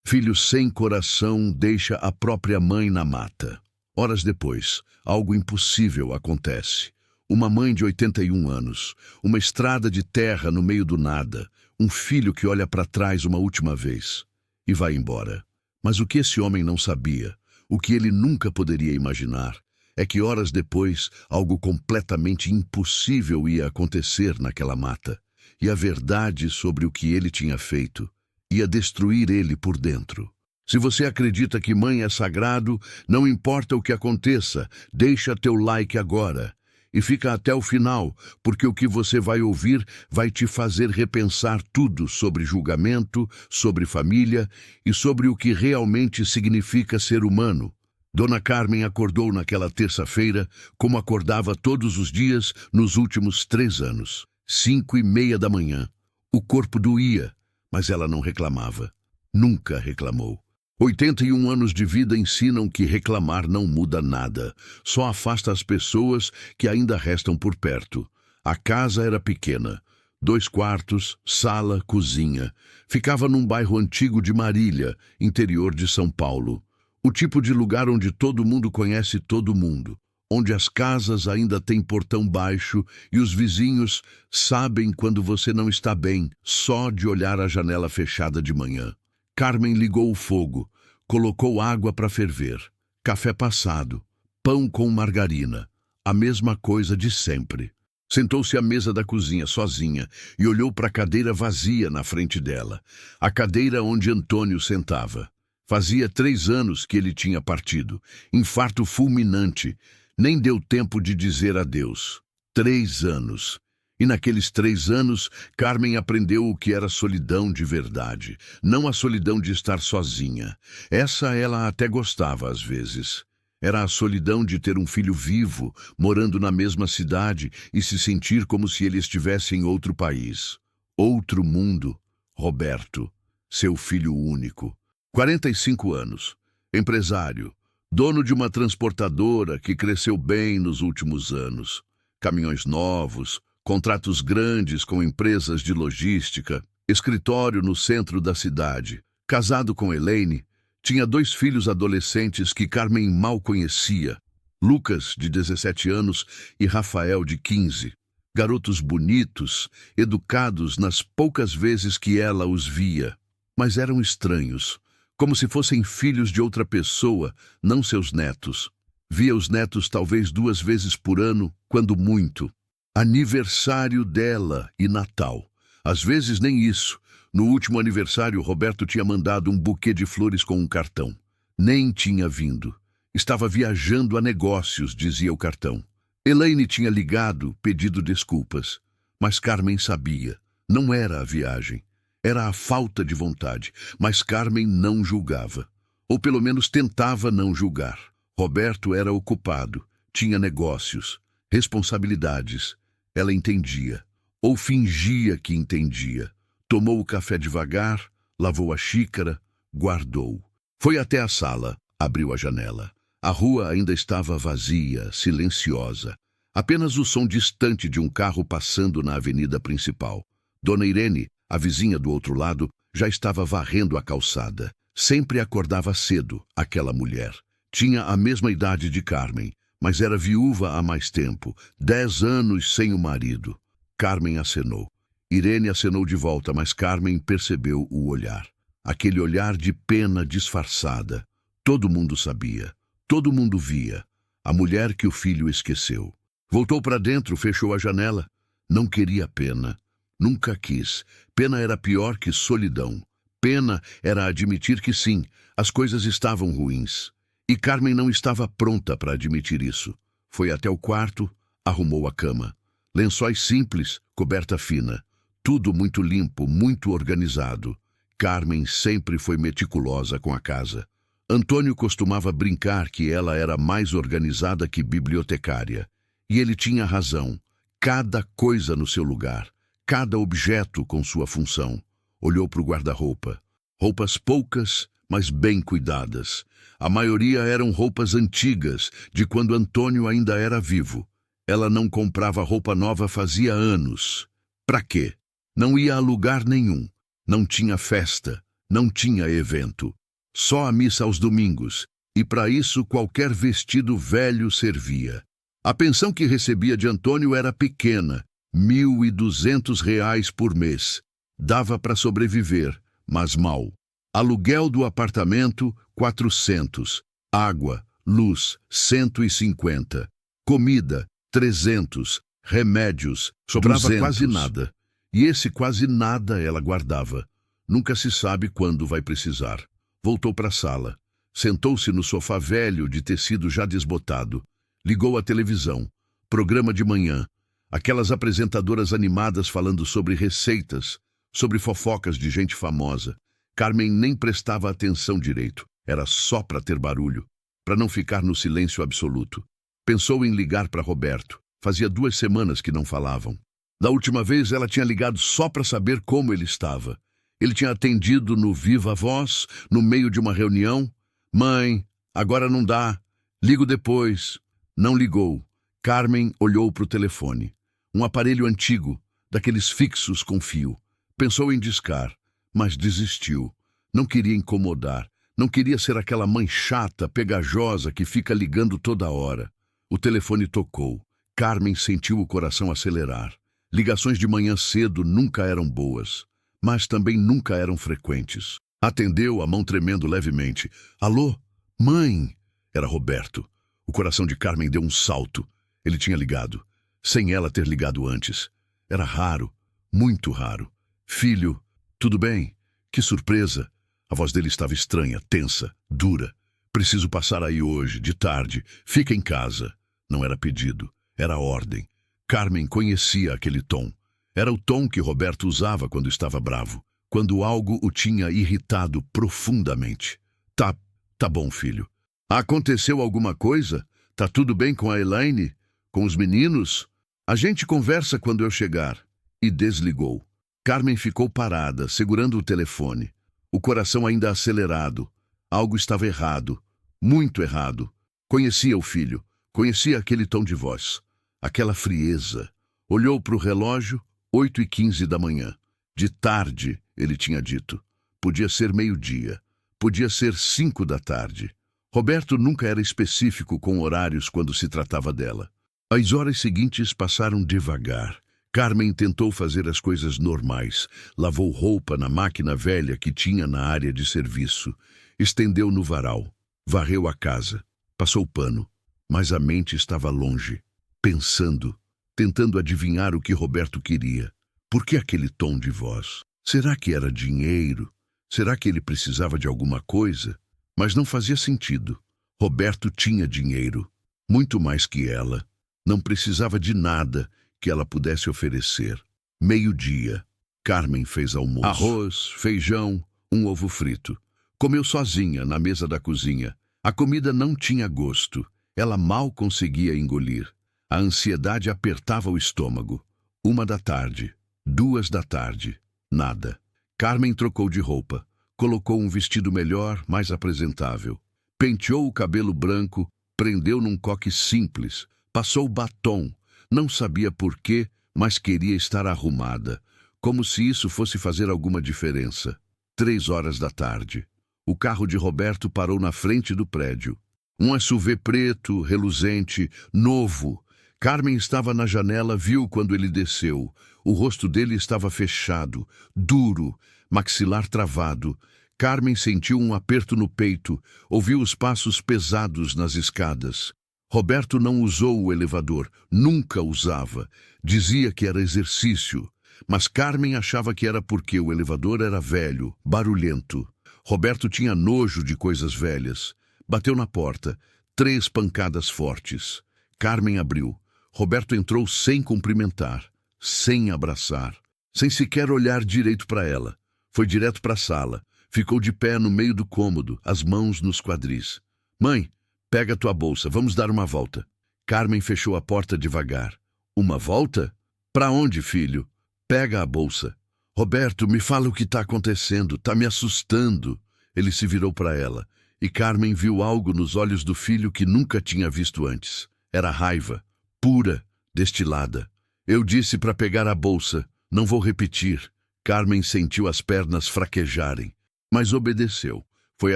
Filho sem coração deixa a própria mãe na mata. Horas depois, algo impossível acontece. Uma mãe de 81 anos, uma estrada de terra no meio do nada, um filho que olha para trás uma última vez e vai embora. Mas o que esse homem não sabia, o que ele nunca poderia imaginar, é que horas depois algo completamente impossível ia acontecer naquela mata, e a verdade sobre o que ele tinha feito ia destruir ele por dentro. Se você acredita que mãe é sagrado, não importa o que aconteça, deixa teu like agora. E fica até o final, porque o que você vai ouvir vai te fazer repensar tudo sobre julgamento, sobre família e sobre o que realmente significa ser humano. Dona Carmen acordou naquela terça-feira, como acordava todos os dias nos últimos 3 anos. 5:30 da manhã. O corpo doía, mas ela não reclamava. Nunca reclamou. 81 anos de vida ensinam que reclamar não muda nada, só afasta as pessoas que ainda restam por perto. A casa era pequena, 2 quartos, sala, cozinha. Ficava num bairro antigo de Marília, interior de São Paulo. O tipo de lugar onde todo mundo conhece todo mundo, onde as casas ainda têm portão baixo e os vizinhos sabem quando você não está bem, só de olhar a janela fechada de manhã. Carmen ligou o fogo, colocou água para ferver, café passado, pão com margarina, a mesma coisa de sempre. Sentou-se à mesa da cozinha sozinha e olhou para a cadeira vazia na frente dela, a cadeira onde Antônio sentava. Fazia 3 anos que ele tinha partido, infarto fulminante, nem deu tempo de dizer adeus. 3 anos. E naqueles 3 anos, Carmen aprendeu o que era solidão de verdade, não a solidão de estar sozinha. Essa ela até gostava às vezes. Era a solidão de ter um filho vivo, morando na mesma cidade e se sentir como se ele estivesse em outro país. Outro mundo. Roberto, seu filho único. 45 anos. Empresário. Dono de uma transportadora que cresceu bem nos últimos anos. Caminhões novos, contratos grandes com empresas de logística, escritório no centro da cidade. Casado com Elaine, tinha 2 filhos adolescentes que Carmen mal conhecia, Lucas, de 17 anos, e Rafael, de 15. Garotos bonitos, educados nas poucas vezes que ela os via, mas eram estranhos, como se fossem filhos de outra pessoa, não seus netos. Via os netos talvez 2 vezes por ano, quando muito. Aniversário dela e Natal. Às vezes nem isso. No último aniversário, Roberto tinha mandado um buquê de flores com um cartão. Nem tinha vindo. Estava viajando a negócios, dizia o cartão. Elaine tinha ligado, pedido desculpas. Mas Carmen sabia. Não era a viagem. Era a falta de vontade. Mas Carmen não julgava. Ou pelo menos tentava não julgar. Roberto era ocupado. Tinha negócios. Responsabilidades. Ela entendia, ou fingia que entendia. Tomou o café devagar, lavou a xícara, guardou. Foi até a sala, abriu a janela. A rua ainda estava vazia, silenciosa. Apenas o som distante de um carro passando na avenida principal. Dona Irene, a vizinha do outro lado, já estava varrendo a calçada. Sempre acordava cedo, aquela mulher. Tinha a mesma idade de Carmen, mas era viúva há mais tempo, 10 anos sem o marido. Carmen acenou. Irene acenou de volta, mas Carmen percebeu o olhar. Aquele olhar de pena disfarçada. Todo mundo sabia, todo mundo via. A mulher que o filho esqueceu. Voltou para dentro, fechou a janela. Não queria pena. Nunca quis. Pena era pior que solidão. Pena era admitir que sim, as coisas estavam ruins. E Carmen não estava pronta para admitir isso. Foi até o quarto, arrumou a cama. Lençóis simples, coberta fina. Tudo muito limpo, muito organizado. Carmen sempre foi meticulosa com a casa. Antônio costumava brincar que ela era mais organizada que bibliotecária. E ele tinha razão. Cada coisa no seu lugar. Cada objeto com sua função. Olhou para o guarda-roupa. Roupas poucas, mas bem cuidadas. A maioria eram roupas antigas, de quando Antônio ainda era vivo. Ela não comprava roupa nova fazia anos. Pra quê? Não ia a lugar nenhum. Não tinha festa. Não tinha evento. Só a missa aos domingos, e para isso qualquer vestido velho servia. A pensão que recebia de Antônio era pequena, R$ 1.200 por mês. Dava para sobreviver, mas mal. Aluguel do apartamento, 400. Água, luz, 150. Comida, 300. Remédios, sobrava 200. Quase nada. E esse quase nada ela guardava. Nunca se sabe quando vai precisar. Voltou para a sala. Sentou-se no sofá velho de tecido já desbotado. Ligou a televisão. Programa de manhã. Aquelas apresentadoras animadas falando sobre receitas, sobre fofocas de gente famosa. Carmen nem prestava atenção direito. Era só para ter barulho, para não ficar no silêncio absoluto. Pensou em ligar para Roberto. Fazia 2 semanas que não falavam. Da última vez ela tinha ligado só para saber como ele estava. Ele tinha atendido no viva voz, no meio de uma reunião. Mãe, agora não dá. Ligo depois. Não ligou. Carmen olhou para o telefone. Um aparelho antigo, daqueles fixos com fio. Pensou em discar, mas desistiu. Não queria incomodar. Não queria ser aquela mãe chata, pegajosa que fica ligando toda hora. O telefone tocou. Carmen sentiu o coração acelerar. Ligações de manhã cedo nunca eram boas, mas também nunca eram frequentes. Atendeu, a mão tremendo levemente. Alô? Mãe? Era Roberto. O coração de Carmen deu um salto. Ele tinha ligado, sem ela ter ligado antes. Era raro, muito raro. Filho, tudo bem? Que surpresa. A voz dele estava estranha, tensa, dura. Preciso passar aí hoje, de tarde. Fica em casa. Não era pedido, era ordem. Carmen conhecia aquele tom. Era o tom que Roberto usava quando estava bravo, quando algo o tinha irritado profundamente. Tá bom, filho. Aconteceu alguma coisa? Tá tudo bem com a Elaine? Com os meninos? A gente conversa quando eu chegar. E desligou. Carmen ficou parada, segurando o telefone. O coração ainda acelerado. Algo estava errado. Muito errado. Conhecia o filho. Conhecia aquele tom de voz. Aquela frieza. Olhou para o relógio, 8h15 da manhã. De tarde, ele tinha dito. Podia ser meio-dia. Podia ser 5 da tarde. Roberto nunca era específico com horários quando se tratava dela. As horas seguintes passaram devagar. Carmen tentou fazer as coisas normais. Lavou roupa na máquina velha que tinha na área de serviço. Estendeu no varal. Varreu a casa. Passou pano. Mas a mente estava longe. Pensando, tentando adivinhar o que Roberto queria. Por que aquele tom de voz? Será que era dinheiro? Será que ele precisava de alguma coisa? Mas não fazia sentido. Roberto tinha dinheiro, muito mais que ela. Não precisava de nada que ela pudesse oferecer. Meio-dia. Carmen fez almoço. Arroz, feijão, um ovo frito. Comeu sozinha na mesa da cozinha. A comida não tinha gosto. Ela mal conseguia engolir. A ansiedade apertava o estômago. 1 da tarde, 2 da tarde, nada. Carmen trocou de roupa. Colocou um vestido melhor, mais apresentável. Penteou o cabelo branco, prendeu num coque simples. Passou batom. Não sabia por quê, mas queria estar arrumada. Como se isso fosse fazer alguma diferença. 3 horas da tarde. O carro de Roberto parou na frente do prédio. Um SUV preto, reluzente, novo. Carmen estava na janela, viu quando ele desceu. O rosto dele estava fechado, duro, maxilar travado. Carmen sentiu um aperto no peito, ouviu os passos pesados nas escadas. Roberto não usou o elevador, nunca usava. Dizia que era exercício, mas Carmen achava que era porque o elevador era velho, barulhento. Roberto tinha nojo de coisas velhas. Bateu na porta, 3 pancadas fortes. Carmen abriu. Roberto entrou sem cumprimentar, sem abraçar, sem sequer olhar direito para ela. Foi direto para a sala. Ficou de pé no meio do cômodo, as mãos nos quadris. Mãe, pega tua bolsa, vamos dar uma volta. Carmen fechou a porta devagar. Uma volta? Para onde, filho? Pega a bolsa. Roberto, me fala o que está acontecendo, está me assustando. Ele se virou para ela, e Carmen viu algo nos olhos do filho que nunca tinha visto antes. Era raiva. Pura, destilada. Eu disse para pegar a bolsa. Não vou repetir. Carmen sentiu as pernas fraquejarem, mas obedeceu. Foi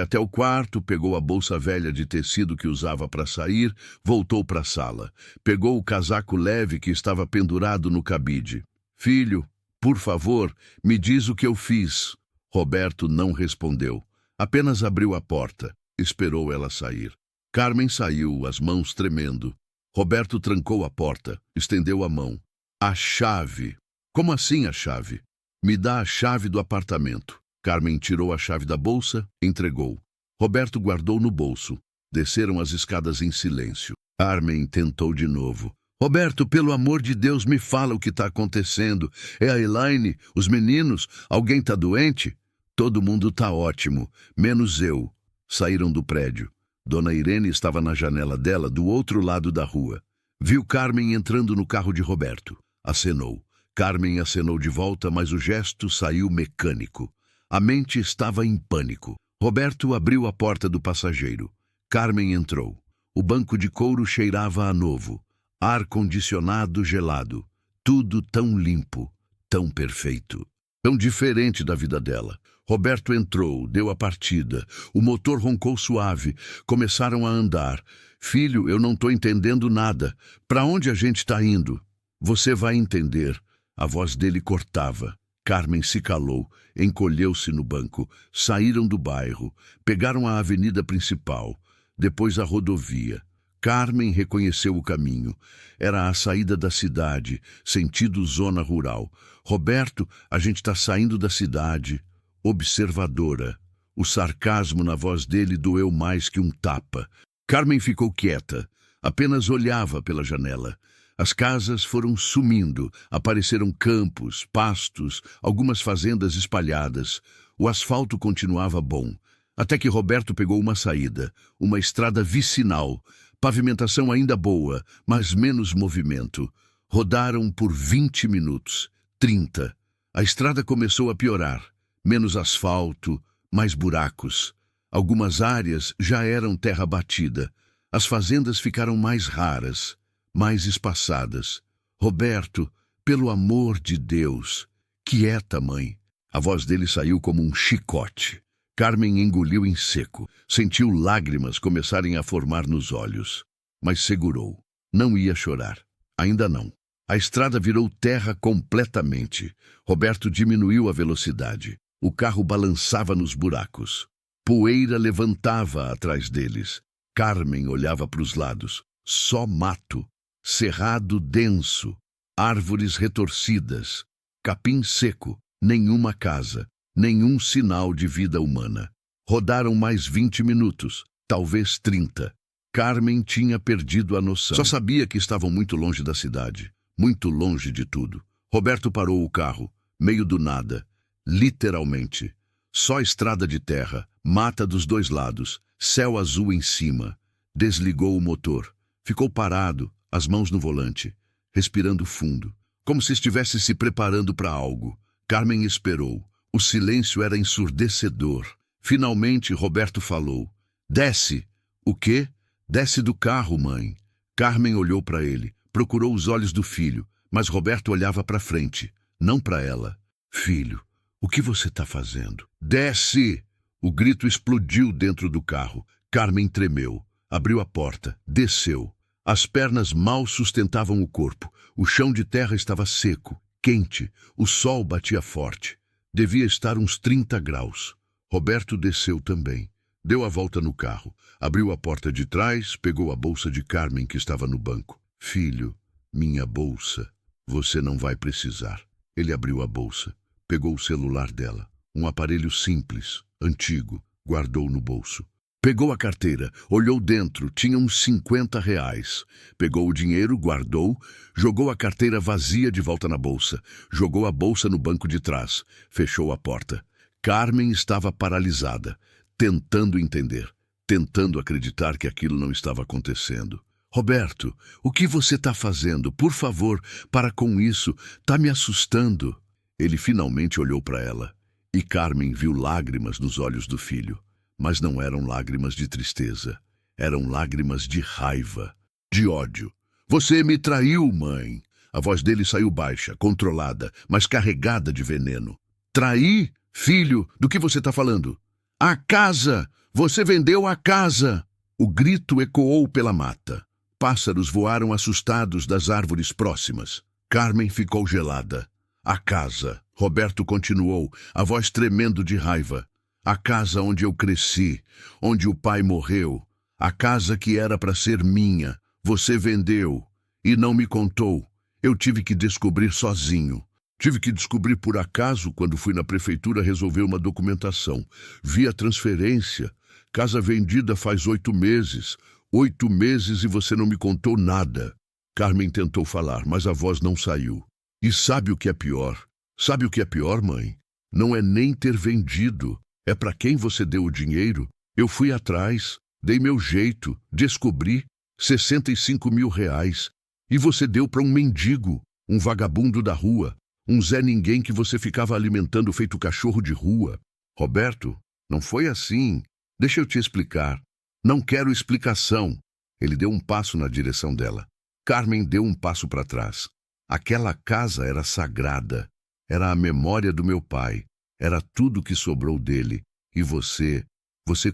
até o quarto, pegou a bolsa velha de tecido que usava para sair, voltou para a sala. Pegou o casaco leve que estava pendurado no cabide. Filho, por favor, me diz o que eu fiz. Roberto não respondeu. Apenas abriu a porta. Esperou ela sair. Carmen saiu, as mãos tremendo. Roberto trancou a porta, estendeu a mão. A chave. Como assim a chave? Me dá a chave do apartamento. Carmen tirou a chave da bolsa, entregou. Roberto guardou no bolso. Desceram as escadas em silêncio. Carmen tentou de novo. Roberto, pelo amor de Deus, me fala o que está acontecendo. É a Elaine? Os meninos? Alguém está doente? Todo mundo está ótimo, menos eu. Saíram do prédio. Dona Irene estava na janela dela, do outro lado da rua. Viu Carmen entrando no carro de Roberto. Acenou. Carmen acenou de volta, mas o gesto saiu mecânico. A mente estava em pânico. Roberto abriu a porta do passageiro. Carmen entrou. O banco de couro cheirava a novo. Ar-condicionado gelado. Tudo tão limpo, tão perfeito. Tão diferente da vida dela. Roberto entrou, deu a partida. O motor roncou suave. Começaram a andar. Filho, eu não estou entendendo nada. Para onde a gente está indo? Você vai entender. A voz dele cortava. Carmen se calou, encolheu-se no banco. Saíram do bairro, pegaram a avenida principal, depois a rodovia. Carmen reconheceu o caminho. Era a saída da cidade, sentido zona rural. Roberto, a gente está saindo da cidade. Observadora. O sarcasmo na voz dele doeu mais que um tapa. Carmen ficou quieta, apenas olhava pela janela. As casas foram sumindo, apareceram campos, pastos, algumas fazendas espalhadas. O asfalto continuava bom, até que Roberto pegou uma saída, uma estrada vicinal, pavimentação ainda boa, mas menos movimento. Rodaram por 20 minutos, 30. A estrada começou a piorar, menos asfalto, mais buracos. Algumas áreas já eram terra batida. As fazendas ficaram mais raras, mais espaçadas. Roberto, pelo amor de Deus, quieta, mãe. A voz dele saiu como um chicote. Carmen engoliu em seco. Sentiu lágrimas começarem a formar nos olhos. Mas segurou. Não ia chorar. Ainda não. A estrada virou terra completamente. Roberto diminuiu a velocidade. O carro balançava nos buracos. Poeira levantava atrás deles. Carmen olhava para os lados. Só mato. Cerrado denso. Árvores retorcidas. Capim seco. Nenhuma casa. Nenhum sinal de vida humana. Rodaram mais 20 minutos. Talvez 30. Carmen tinha perdido a noção. Só sabia que estavam muito longe da cidade. Muito longe de tudo. Roberto parou o carro. Meio do nada. Literalmente. Só estrada de terra, mata dos dois lados, céu azul em cima. Desligou o motor. Ficou parado, as mãos no volante, respirando fundo, como se estivesse se preparando para algo. Carmen esperou. O silêncio era ensurdecedor. Finalmente, Roberto falou. Desce. O quê? Desce do carro, mãe. Carmen olhou para ele, procurou os olhos do filho, mas Roberto olhava para frente, não para ela. Filho, o que você está fazendo? Desce! O grito explodiu dentro do carro. Carmen tremeu. Abriu a porta. Desceu. As pernas mal sustentavam o corpo. O chão de terra estava seco, quente. O sol batia forte. Devia estar uns 30 graus. Roberto desceu também. Deu a volta no carro. Abriu a porta de trás, pegou a bolsa de Carmen que estava no banco. Filho, minha bolsa. Você não vai precisar. Ele abriu a bolsa. Pegou o celular dela, um aparelho simples, antigo, guardou no bolso. Pegou a carteira, olhou dentro, tinha uns R$ 50. Pegou o dinheiro, guardou, jogou a carteira vazia de volta na bolsa, jogou a bolsa no banco de trás, fechou a porta. Carmen estava paralisada, tentando entender, tentando acreditar que aquilo não estava acontecendo. Roberto, o que você está fazendo? Por favor, para com isso, está me assustando. Ele finalmente olhou para ela, e Carmen viu lágrimas nos olhos do filho. Mas não eram lágrimas de tristeza, eram lágrimas de raiva, de ódio. Você me traiu, mãe. A voz dele saiu baixa, controlada, mas carregada de veneno. Traí? Filho, do que você está falando? A casa! Você vendeu a casa! O grito ecoou pela mata. Pássaros voaram assustados das árvores próximas. Carmen ficou gelada. A casa. Roberto continuou, a voz tremendo de raiva. A casa onde eu cresci, onde o pai morreu. A casa que era para ser minha. Você vendeu e não me contou. Eu tive que descobrir sozinho. Tive que descobrir por acaso quando fui na prefeitura resolver uma documentação. Vi a transferência. Casa vendida faz 8 meses. 8 meses e você não me contou nada. Carmen tentou falar, mas a voz não saiu. E sabe o que é pior? Sabe o que é pior, mãe? Não é nem ter vendido. É para quem você deu o dinheiro. Eu fui atrás, dei meu jeito, descobri. 65 mil reais. E você deu para um mendigo, um vagabundo da rua. Um Zé Ninguém que você ficava alimentando feito cachorro de rua. Roberto, não foi assim. Deixa eu te explicar. Não quero explicação. Ele deu um passo na direção dela. Carmen deu um passo para trás. Aquela casa era sagrada. Era a memória do meu pai. Era tudo que sobrou dele. E você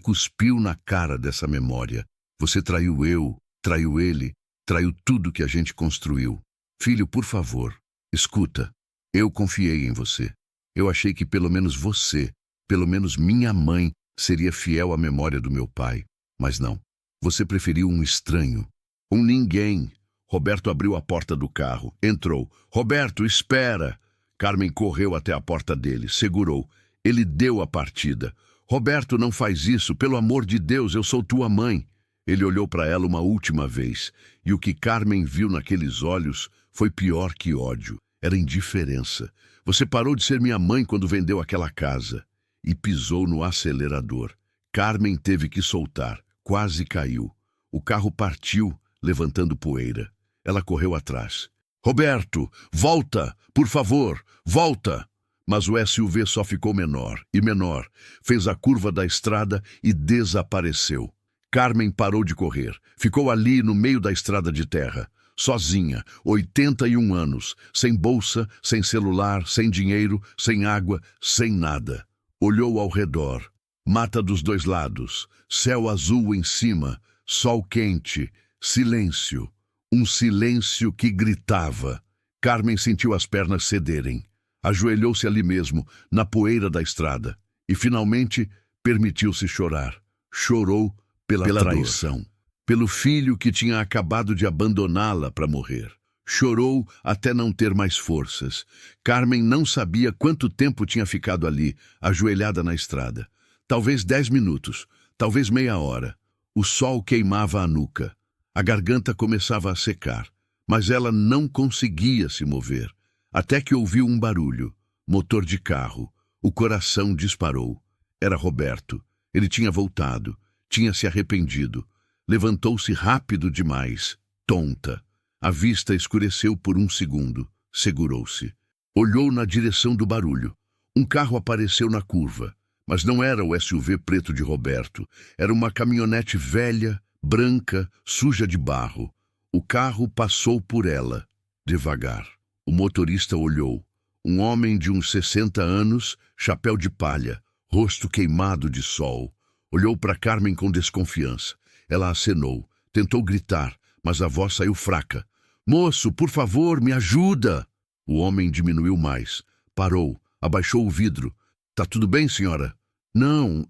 cuspiu na cara dessa memória. Você traiu eu, traiu ele, traiu tudo que a gente construiu. Filho, por favor, escuta. Eu confiei em você. Eu achei que pelo menos você, pelo menos minha mãe, seria fiel à memória do meu pai. Mas não. Você preferiu um estranho. Um ninguém. Roberto abriu a porta do carro. Entrou. Roberto, espera! Carmen correu até a porta dele. Segurou. Ele deu a partida. Roberto, não faz isso. Pelo amor de Deus, eu sou tua mãe. Ele olhou para ela uma última vez. E o que Carmen viu naqueles olhos foi pior que ódio. Era indiferença. Você parou de ser minha mãe quando vendeu aquela casa. E pisou no acelerador. Carmen teve que soltar. Quase caiu. O carro partiu, levantando poeira. Ela correu atrás. Roberto, volta! Por favor, volta! Mas o SUV só ficou menor e menor. Fez a curva da estrada e desapareceu. Carmen parou de correr. Ficou ali no meio da estrada de terra. Sozinha, 81 anos, sem bolsa, sem celular, sem dinheiro, sem água, sem nada. Olhou ao redor. Mata dos dois lados, céu azul em cima, sol quente, silêncio. Um silêncio que gritava. Carmen sentiu as pernas cederem. Ajoelhou-se ali mesmo, na poeira da estrada. E finalmente permitiu-se chorar. Chorou pela traição. Pelo filho que tinha acabado de abandoná-la para morrer. Chorou até não ter mais forças. Carmen não sabia quanto tempo tinha ficado ali, ajoelhada na estrada. Talvez 10 minutos, talvez meia hora. O sol queimava a nuca. A garganta começava a secar, mas ela não conseguia se mover. Até que ouviu um barulho. Motor de carro. O coração disparou. Era Roberto. Ele tinha voltado. Tinha se arrependido. Levantou-se rápido demais, tonta. A vista escureceu por um segundo. Segurou-se. Olhou na direção do barulho. Um carro apareceu na curva. Mas não era o SUV preto de Roberto. Era uma caminhonete velha, branca, suja de barro. O carro passou por ela, devagar. O motorista olhou. Um homem de uns 60 anos, chapéu de palha, rosto queimado de sol. Olhou para Carmen com desconfiança. Ela acenou, tentou gritar, mas a voz saiu fraca. Moço, por favor, me ajuda! O homem diminuiu mais. Parou, abaixou o vidro. Tá tudo bem, senhora? Não,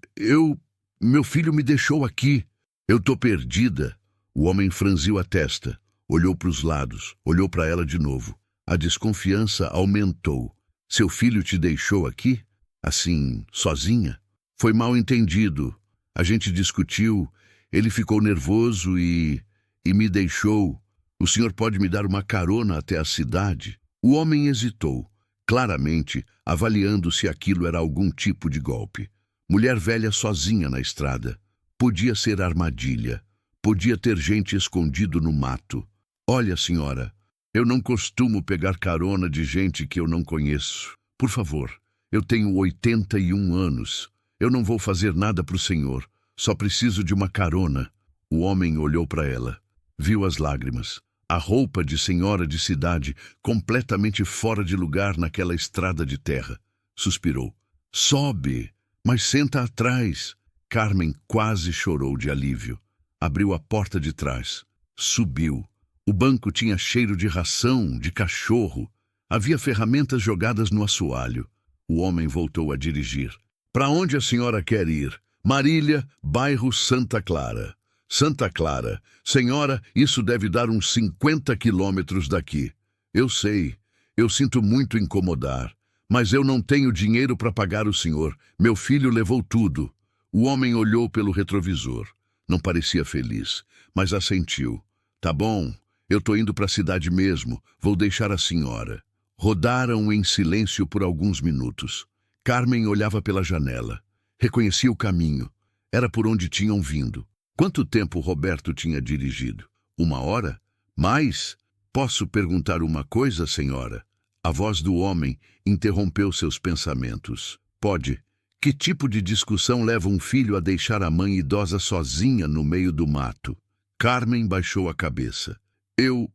meu filho me deixou aqui. Eu tô perdida. O homem franziu a testa, olhou para os lados, olhou para ela de novo. A desconfiança aumentou. Seu filho te deixou aqui? Assim, sozinha? Foi mal entendido. A gente discutiu, ele ficou nervoso e me deixou. O senhor pode me dar uma carona até a cidade? O homem hesitou, claramente avaliando se aquilo era algum tipo de golpe. Mulher velha sozinha na estrada. Podia ser armadilha. Podia ter gente escondido no mato. Olha, senhora, eu não costumo pegar carona de gente que eu não conheço. Por favor, eu tenho 81 anos. Eu não vou fazer nada para o senhor. Só preciso de uma carona. O homem olhou para ela. Viu as lágrimas. A roupa de senhora de cidade, completamente fora de lugar naquela estrada de terra. Suspirou. Sobe! Mas senta atrás. Carmen quase chorou de alívio. Abriu a porta de trás. Subiu. O banco tinha cheiro de ração, de cachorro. Havia ferramentas jogadas no assoalho. O homem voltou a dirigir. Para onde a senhora quer ir? Marília, bairro Santa Clara. Santa Clara. Senhora, isso deve dar uns 50 quilômetros daqui. Eu sei. Eu sinto muito incomodar. Mas eu não tenho dinheiro para pagar o senhor. Meu filho levou tudo. O homem olhou pelo retrovisor. Não parecia feliz, mas assentiu. Tá bom, eu tô indo para a cidade mesmo. Vou deixar a senhora. Rodaram em silêncio por alguns minutos. Carmen olhava pela janela. Reconhecia o caminho. Era por onde tinham vindo. Quanto tempo Roberto tinha dirigido? 1 hora? Mais? Posso perguntar uma coisa, senhora? A voz do homem interrompeu seus pensamentos. Pode. Que tipo de discussão leva um filho a deixar a mãe idosa sozinha no meio do mato? Carmen baixou a cabeça. Eu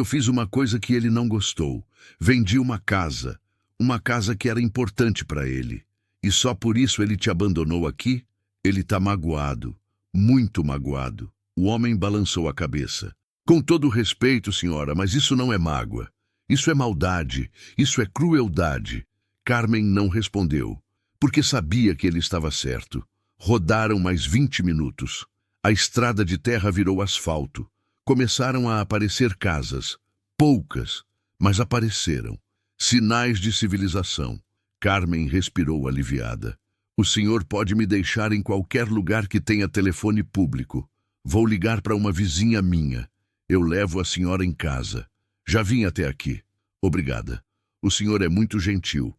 fiz uma coisa que ele não gostou. Vendi uma casa que era importante para ele. E só por isso ele te abandonou aqui? Ele tá magoado, muito magoado. O homem balançou a cabeça. Com todo respeito, senhora, mas isso não é mágoa. Isso é maldade, isso é crueldade. Carmen não respondeu, porque sabia que ele estava certo. Rodaram mais 20 minutos. A estrada de terra virou asfalto. Começaram a aparecer casas. Poucas, mas apareceram. Sinais de civilização. Carmen respirou aliviada. O senhor pode me deixar em qualquer lugar que tenha telefone público. Vou ligar para uma vizinha minha. Eu levo a senhora em casa. Já vim até aqui. Obrigada. O senhor é muito gentil.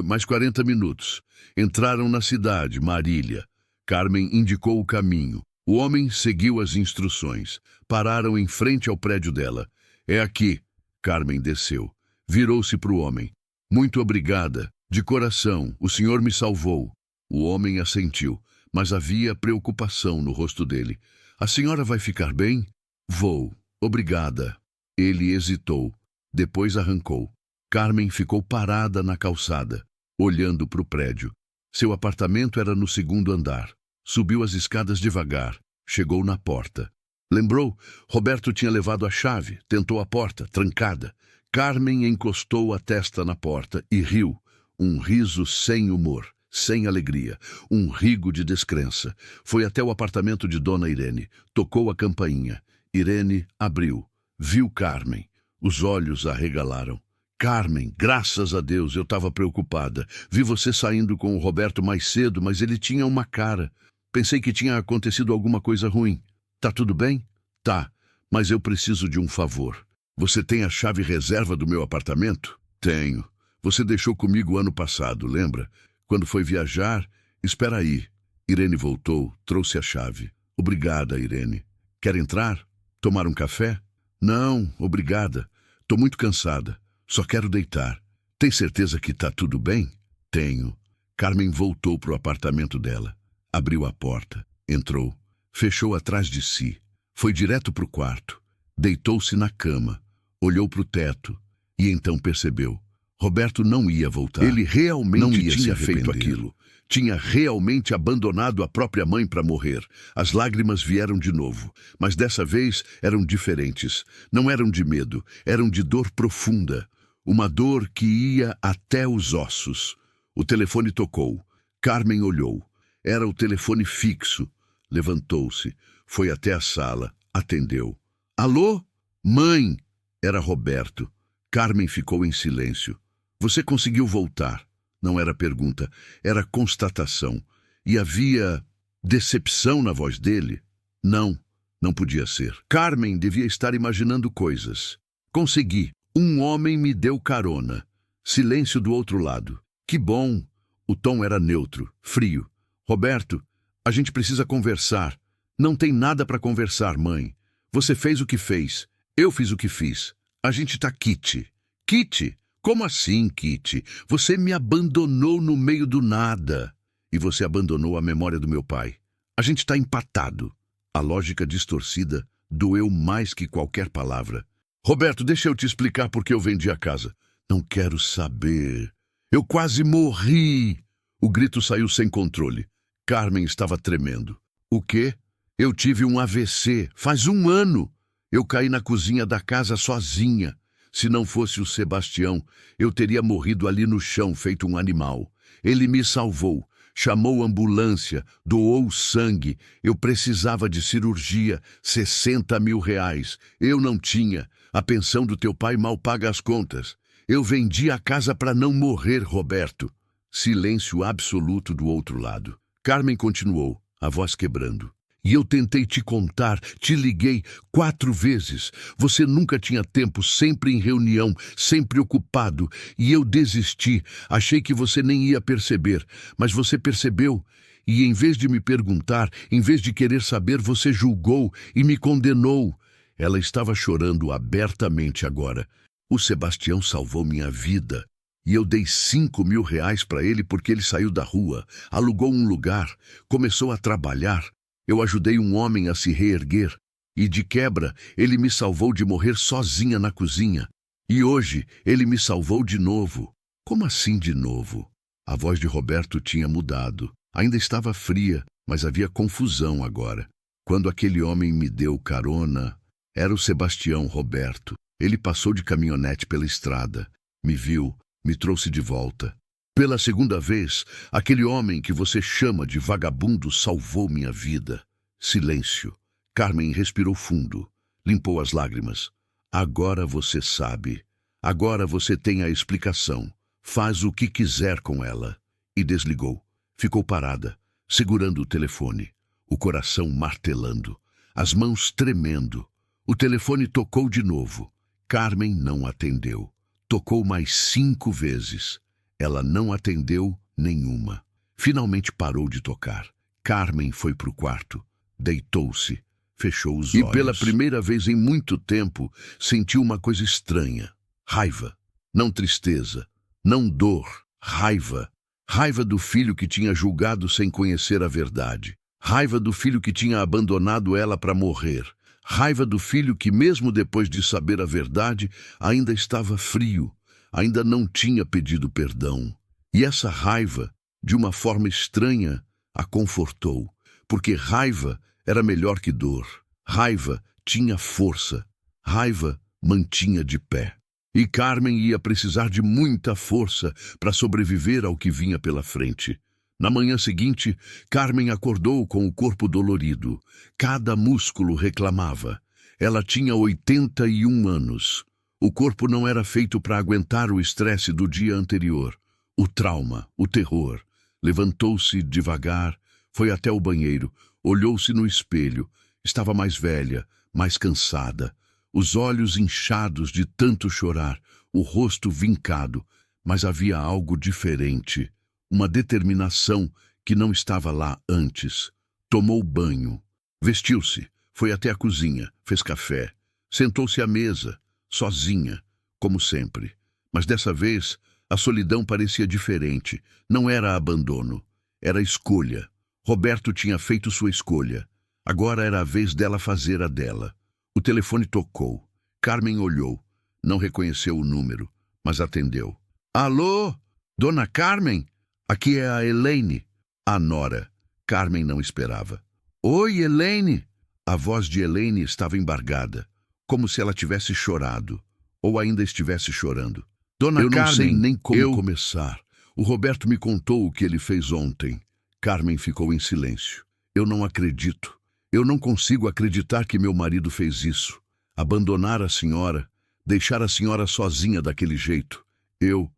Mais 40 minutos. Entraram na cidade, Marília. Carmen indicou o caminho. O homem seguiu as instruções. Pararam em frente ao prédio dela. É aqui. Carmen desceu. Virou-se para o homem. Muito obrigada. De coração, o senhor me salvou. O homem assentiu, mas havia preocupação no rosto dele. A senhora vai ficar bem? Vou. Obrigada. Ele hesitou. Depois arrancou. Carmen ficou parada na calçada, olhando para o prédio. Seu apartamento era no 2º andar. Subiu as escadas devagar. Chegou na porta. Lembrou? Roberto tinha levado a chave. Tentou a porta, trancada. Carmen encostou a testa na porta e riu. Um riso sem humor, sem alegria. Um rigo de descrença. Foi até o apartamento de Dona Irene. Tocou a campainha. Irene abriu. Viu Carmen. Os olhos arregalaram. Carmen, graças a Deus, eu estava preocupada. Vi você saindo com o Roberto mais cedo, mas ele tinha uma cara. Pensei que tinha acontecido alguma coisa ruim. Tá tudo bem? Tá, mas eu preciso de um favor. Você tem a chave reserva do meu apartamento? Tenho. Você deixou comigo ano passado, lembra? Quando foi viajar... Espera aí. Irene voltou, trouxe a chave. Obrigada, Irene. Quer entrar? Tomar um café? Não, obrigada. Tô muito cansada. Só quero deitar. Tem certeza que tá tudo bem? Tenho. Carmen voltou pro apartamento dela. Abriu a porta. Entrou. Fechou atrás de si. Foi direto pro quarto. Deitou-se na cama. Olhou pro teto. E então percebeu. Roberto não ia voltar. Ele realmente não tinha feito aquilo. Tinha realmente abandonado a própria mãe para morrer. As lágrimas vieram de novo, mas dessa vez eram diferentes. Não eram de medo, eram de dor profunda. Uma dor que ia até os ossos. O telefone tocou. Carmen olhou. Era o telefone fixo. Levantou-se, foi até a sala, atendeu. Alô? Mãe! Era Roberto. Carmen ficou em silêncio. Você conseguiu voltar? Não era pergunta, era constatação. E havia decepção na voz dele? Não, não podia ser. Carmen devia estar imaginando coisas. Consegui. Um homem me deu carona. Silêncio do outro lado. Que bom. O tom era neutro, frio. Roberto, a gente precisa conversar. Não tem nada para conversar, mãe. Você fez o que fez. Eu fiz o que fiz. A gente tá quitte. Quitte? Como assim, Kitty? Você me abandonou no meio do nada. E você abandonou a memória do meu pai. A gente está empatado. A lógica distorcida doeu mais que qualquer palavra. Roberto, deixa eu te explicar por que eu vendi a casa. Não quero saber. Eu quase morri. O grito saiu sem controle. Carmen estava tremendo. O quê? Eu tive um AVC. Faz 1 ano. Eu caí na cozinha da casa sozinha. Se não fosse o Sebastião, eu teria morrido ali no chão, feito um animal. Ele me salvou. Chamou ambulância, doou sangue. Eu precisava de cirurgia, 60 mil reais. Eu não tinha. A pensão do teu pai mal paga as contas. Eu vendi a casa para não morrer, Roberto. Silêncio absoluto do outro lado. Carmen continuou, a voz quebrando. E eu tentei te contar, te liguei 4 vezes. Você nunca tinha tempo, sempre em reunião, sempre ocupado. E eu desisti, achei que você nem ia perceber. Mas você percebeu. E em vez de me perguntar, em vez de querer saber, você julgou e me condenou. Ela estava chorando abertamente agora. O Sebastião salvou minha vida. E eu dei 5 mil reais para ele porque ele saiu da rua, alugou um lugar, começou a trabalhar. Eu ajudei um homem a se reerguer. E de quebra, ele me salvou de morrer sozinha na cozinha. E hoje, ele me salvou de novo. Como assim de novo? A voz de Roberto tinha mudado. Ainda estava fria, mas havia confusão agora. Quando aquele homem me deu carona, era o Sebastião, Roberto. Ele passou de caminhonete pela estrada, me viu, me trouxe de volta. Pela 2ª vez, aquele homem que você chama de vagabundo salvou minha vida. Silêncio. Carmen respirou fundo, limpou as lágrimas. Agora você sabe. Agora você tem a explicação. Faz o que quiser com ela. E desligou. Ficou parada, segurando o telefone, o coração martelando, as mãos tremendo. O telefone tocou de novo. Carmen não atendeu. Tocou mais 5 vezes. Ela não atendeu nenhuma. Finalmente parou de tocar. Carmen foi para o quarto, deitou-se, fechou os olhos. E pela primeira vez em muito tempo, sentiu uma coisa estranha. Raiva. Não tristeza. Não dor. Raiva. Raiva do filho que tinha julgado sem conhecer a verdade. Raiva do filho que tinha abandonado ela para morrer. Raiva do filho que, mesmo depois de saber a verdade, ainda estava frio, ainda não tinha pedido perdão. E essa raiva, de uma forma estranha, a confortou, porque raiva era melhor que dor. Raiva tinha força. Raiva mantinha de pé. E Carmen ia precisar de muita força para sobreviver ao que vinha pela frente. Na manhã seguinte, Carmen acordou com o corpo dolorido. Cada músculo reclamava. Ela tinha 81 anos. O corpo não era feito para aguentar o estresse do dia anterior. O trauma, o terror. Levantou-se devagar, foi até o banheiro, olhou-se no espelho. Estava mais velha, mais cansada. Os olhos inchados de tanto chorar, o rosto vincado. Mas havia algo diferente. Uma determinação que não estava lá antes. Tomou banho. Vestiu-se, foi até a cozinha, fez café. Sentou-se à mesa, sozinha, como sempre. Mas dessa vez, a solidão parecia diferente. Não era abandono, era escolha. Roberto tinha feito sua escolha. Agora era a vez dela fazer a dela. O telefone tocou. Carmen olhou. Não reconheceu o número, mas atendeu. Alô? Dona Carmen? Aqui é a Elaine. A nora. Carmen não esperava. Oi, Elaine. A voz de Elaine estava embargada, como se ela tivesse chorado, ou ainda estivesse chorando. Dona Carmen, eu não sei nem como começar. O Roberto me contou o que ele fez ontem. Carmen ficou em silêncio. Eu não acredito. Eu não consigo acreditar que meu marido fez isso. Abandonar a senhora, deixar a senhora sozinha daquele jeito. Eu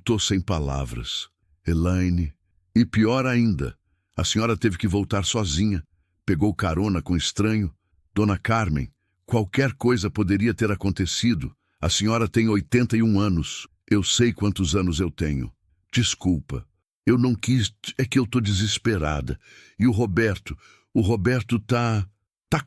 tô sem palavras. Elaine. E pior ainda, a senhora teve que voltar sozinha. Pegou carona com estranho. Dona Carmen, qualquer coisa poderia ter acontecido. A senhora tem 81 anos. Eu sei quantos anos eu tenho. Desculpa. Eu não quis... É que eu tô desesperada. E o Roberto tá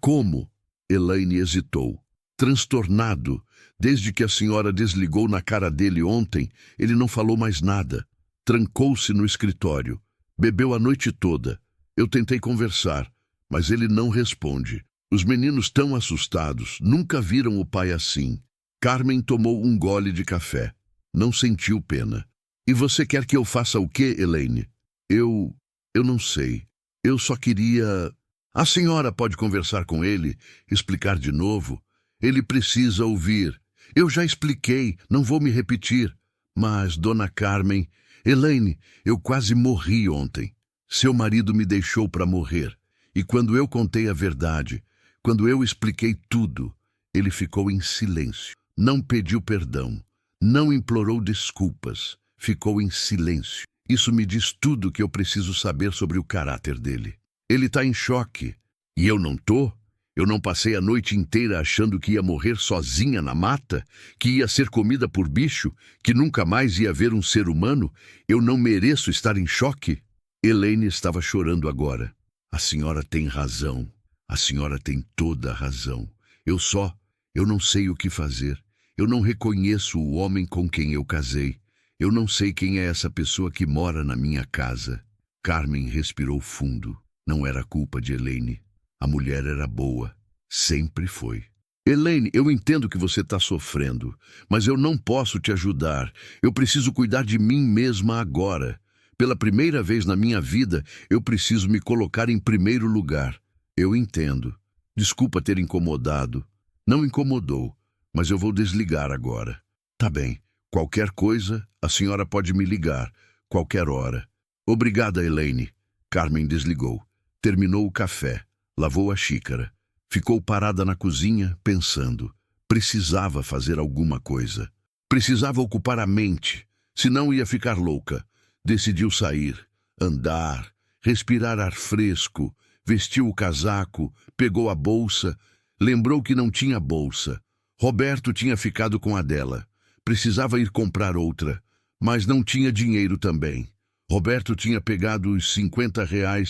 como? Elaine hesitou. Transtornado. Desde que a senhora desligou na cara dele ontem, ele não falou mais nada. Trancou-se no escritório. Bebeu a noite toda. Eu tentei conversar, mas ele não responde. Os meninos tão assustados, nunca viram o pai assim. Carmen tomou um gole de café. Não sentiu pena. E você quer que eu faça o quê, Elaine? Eu... eu não sei. Eu só queria... A senhora pode conversar com ele, explicar de novo. Ele precisa ouvir. Eu já expliquei, não vou me repetir. Mas, dona Carmen... Elaine, eu quase morri ontem. Seu marido me deixou para morrer. E quando eu contei a verdade, quando eu expliquei tudo, ele ficou em silêncio. Não pediu perdão. Não implorou desculpas. Ficou em silêncio. Isso me diz tudo que eu preciso saber sobre o caráter dele. Ele está em choque. E eu não tô? Eu não passei a noite inteira achando que ia morrer sozinha na mata? Que ia ser comida por bicho? Que nunca mais ia ver um ser humano? Eu não mereço estar em choque? Elaine estava chorando agora. A senhora tem razão. A senhora tem toda a razão. Eu não sei o que fazer. Eu não reconheço o homem com quem eu casei. Eu não sei quem é essa pessoa que mora na minha casa. Carmen respirou fundo. Não era culpa de Elaine. A mulher era boa. Sempre foi. Elaine, eu entendo que você está sofrendo, mas eu não posso te ajudar. Eu preciso cuidar de mim mesma agora. Pela primeira vez na minha vida, eu preciso me colocar em primeiro lugar. Eu entendo. Desculpa ter incomodado. Não incomodou, mas eu vou desligar agora. Tá bem. Qualquer coisa, a senhora pode me ligar. Qualquer hora. Obrigada, Elaine. Carmen desligou. Terminou o café. Lavou a xícara. Ficou parada na cozinha, pensando. Precisava fazer alguma coisa. Precisava ocupar a mente, senão ia ficar louca. Decidiu sair, andar, respirar ar fresco, vestiu o casaco, pegou a bolsa, lembrou que não tinha bolsa. Roberto tinha ficado com a dela. Precisava ir comprar outra, mas não tinha dinheiro também. Roberto tinha pegado os R$ 50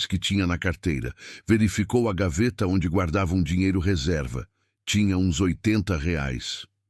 que tinha na carteira. Verificou a gaveta onde guardava um dinheiro reserva. Tinha uns R$ 80.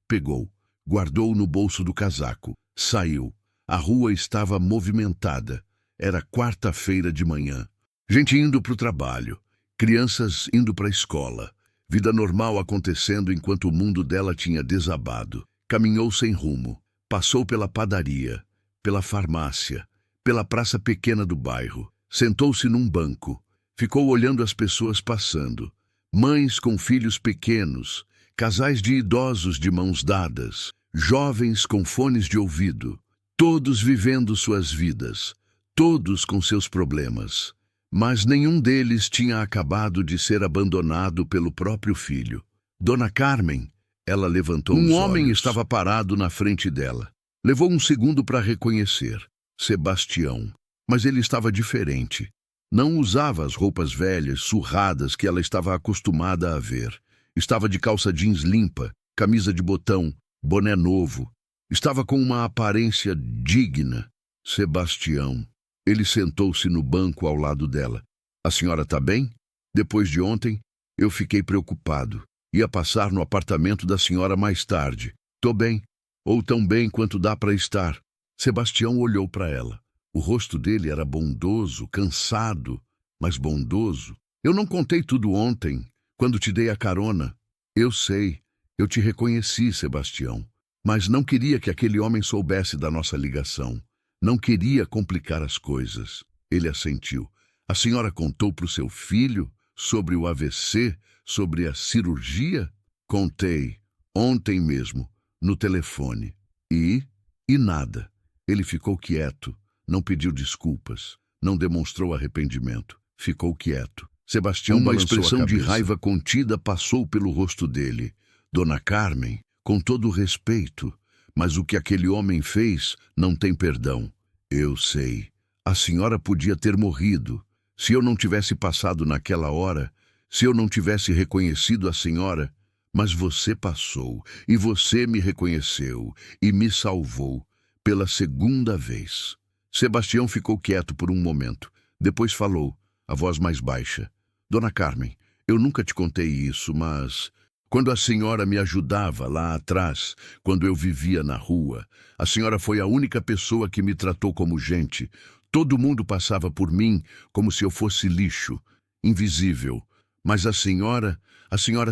Pegou, guardou no bolso do casaco. Saiu. A rua estava movimentada. Era quarta-feira de manhã. Gente indo para o trabalho. Crianças indo para a escola. Vida normal acontecendo enquanto o mundo dela tinha desabado. Caminhou sem rumo. Passou pela padaria, pela farmácia, pela praça pequena do bairro. Sentou-se num banco. Ficou olhando as pessoas passando. Mães com filhos pequenos, casais de idosos de mãos dadas, jovens com fones de ouvido, todos vivendo suas vidas, todos com seus problemas. Mas nenhum deles tinha acabado de ser abandonado pelo próprio filho. Dona Carmen, ela levantou os olhos. Um homem estava parado na frente dela. Levou um segundo para reconhecer. Sebastião. Mas ele estava diferente. Não usava as roupas velhas, surradas que ela estava acostumada a ver. Estava de calça jeans limpa, camisa de botão, boné novo. Estava com uma aparência digna. Sebastião. Ele sentou-se no banco ao lado dela. A senhora está bem? Depois de ontem, eu fiquei preocupado. Ia passar no apartamento da senhora mais tarde. Tô bem, ou tão bem quanto dá para estar. Sebastião olhou para ela. O rosto dele era bondoso, cansado, mas bondoso. Eu não contei tudo ontem, quando te dei a carona. Eu sei, eu te reconheci, Sebastião. Mas não queria que aquele homem soubesse da nossa ligação. Não queria complicar as coisas. Ele assentiu. A senhora contou para o seu filho sobre o AVC, sobre a cirurgia? Contei, ontem mesmo, no telefone. E nada. Ele ficou quieto, não pediu desculpas, não demonstrou arrependimento. Ficou quieto. Sebastião, uma expressão de raiva contida passou pelo rosto dele. Dona Carmen, com todo o respeito, mas o que aquele homem fez não tem perdão. Eu sei. A senhora podia ter morrido. Se eu não tivesse passado naquela hora, se eu não tivesse reconhecido a senhora, mas você passou, e você me reconheceu, e me salvou. Pela segunda vez. Sebastião ficou quieto por um momento. Depois falou, a voz mais baixa. Dona Carmen, eu nunca te contei isso, mas... Quando a senhora me ajudava lá atrás, quando eu vivia na rua, a senhora foi a única pessoa que me tratou como gente. Todo mundo passava por mim como se eu fosse lixo, invisível. Mas a senhora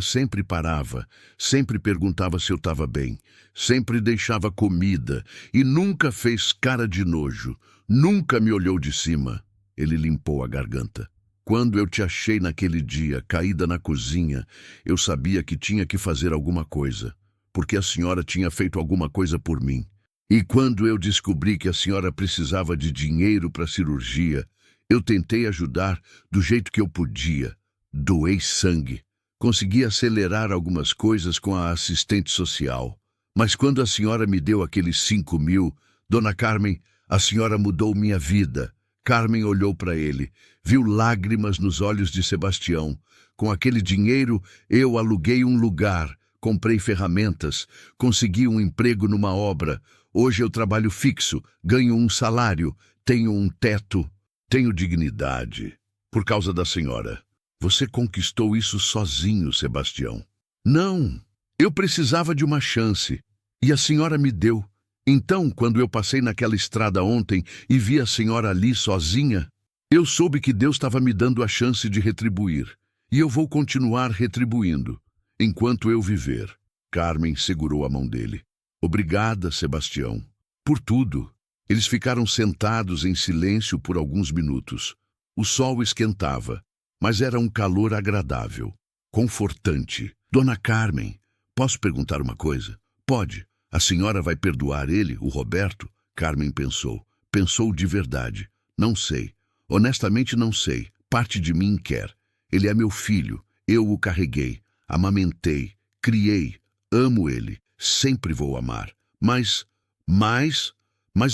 sempre parava, sempre perguntava se eu estava bem, sempre deixava comida e nunca fez cara de nojo, nunca me olhou de cima. Ele limpou a garganta. Quando eu te achei naquele dia, caída na cozinha, eu sabia que tinha que fazer alguma coisa, porque a senhora tinha feito alguma coisa por mim. E quando eu descobri que a senhora precisava de dinheiro para a cirurgia, eu tentei ajudar do jeito que eu podia. Doei sangue. Consegui acelerar algumas coisas com a assistente social. Mas quando a senhora me deu aqueles 5.000, Dona Carmen, a senhora mudou minha vida. Carmen olhou para ele, viu lágrimas nos olhos de Sebastião. Com aquele dinheiro, eu aluguei um lugar, comprei ferramentas, consegui um emprego numa obra. Hoje eu trabalho fixo, ganho um salário, tenho um teto, tenho dignidade. Por causa da senhora. Você conquistou isso sozinho, Sebastião. Não, eu precisava de uma chance, e a senhora me deu. Então, quando eu passei naquela estrada ontem e vi a senhora ali sozinha, eu soube que Deus estava me dando a chance de retribuir. E eu vou continuar retribuindo, enquanto eu viver. Carmen segurou a mão dele. Obrigada, Sebastião, por tudo. Eles ficaram sentados em silêncio por alguns minutos. O sol esquentava, mas era um calor agradável, confortante. Dona Carmen, posso perguntar uma coisa? Pode. A senhora vai perdoar ele, o Roberto? Carmen pensou. Pensou de verdade. Não sei. Honestamente não sei. Parte de mim quer. Ele é meu filho. Eu o carreguei, amamentei, criei. Amo ele. Sempre vou amar. Mas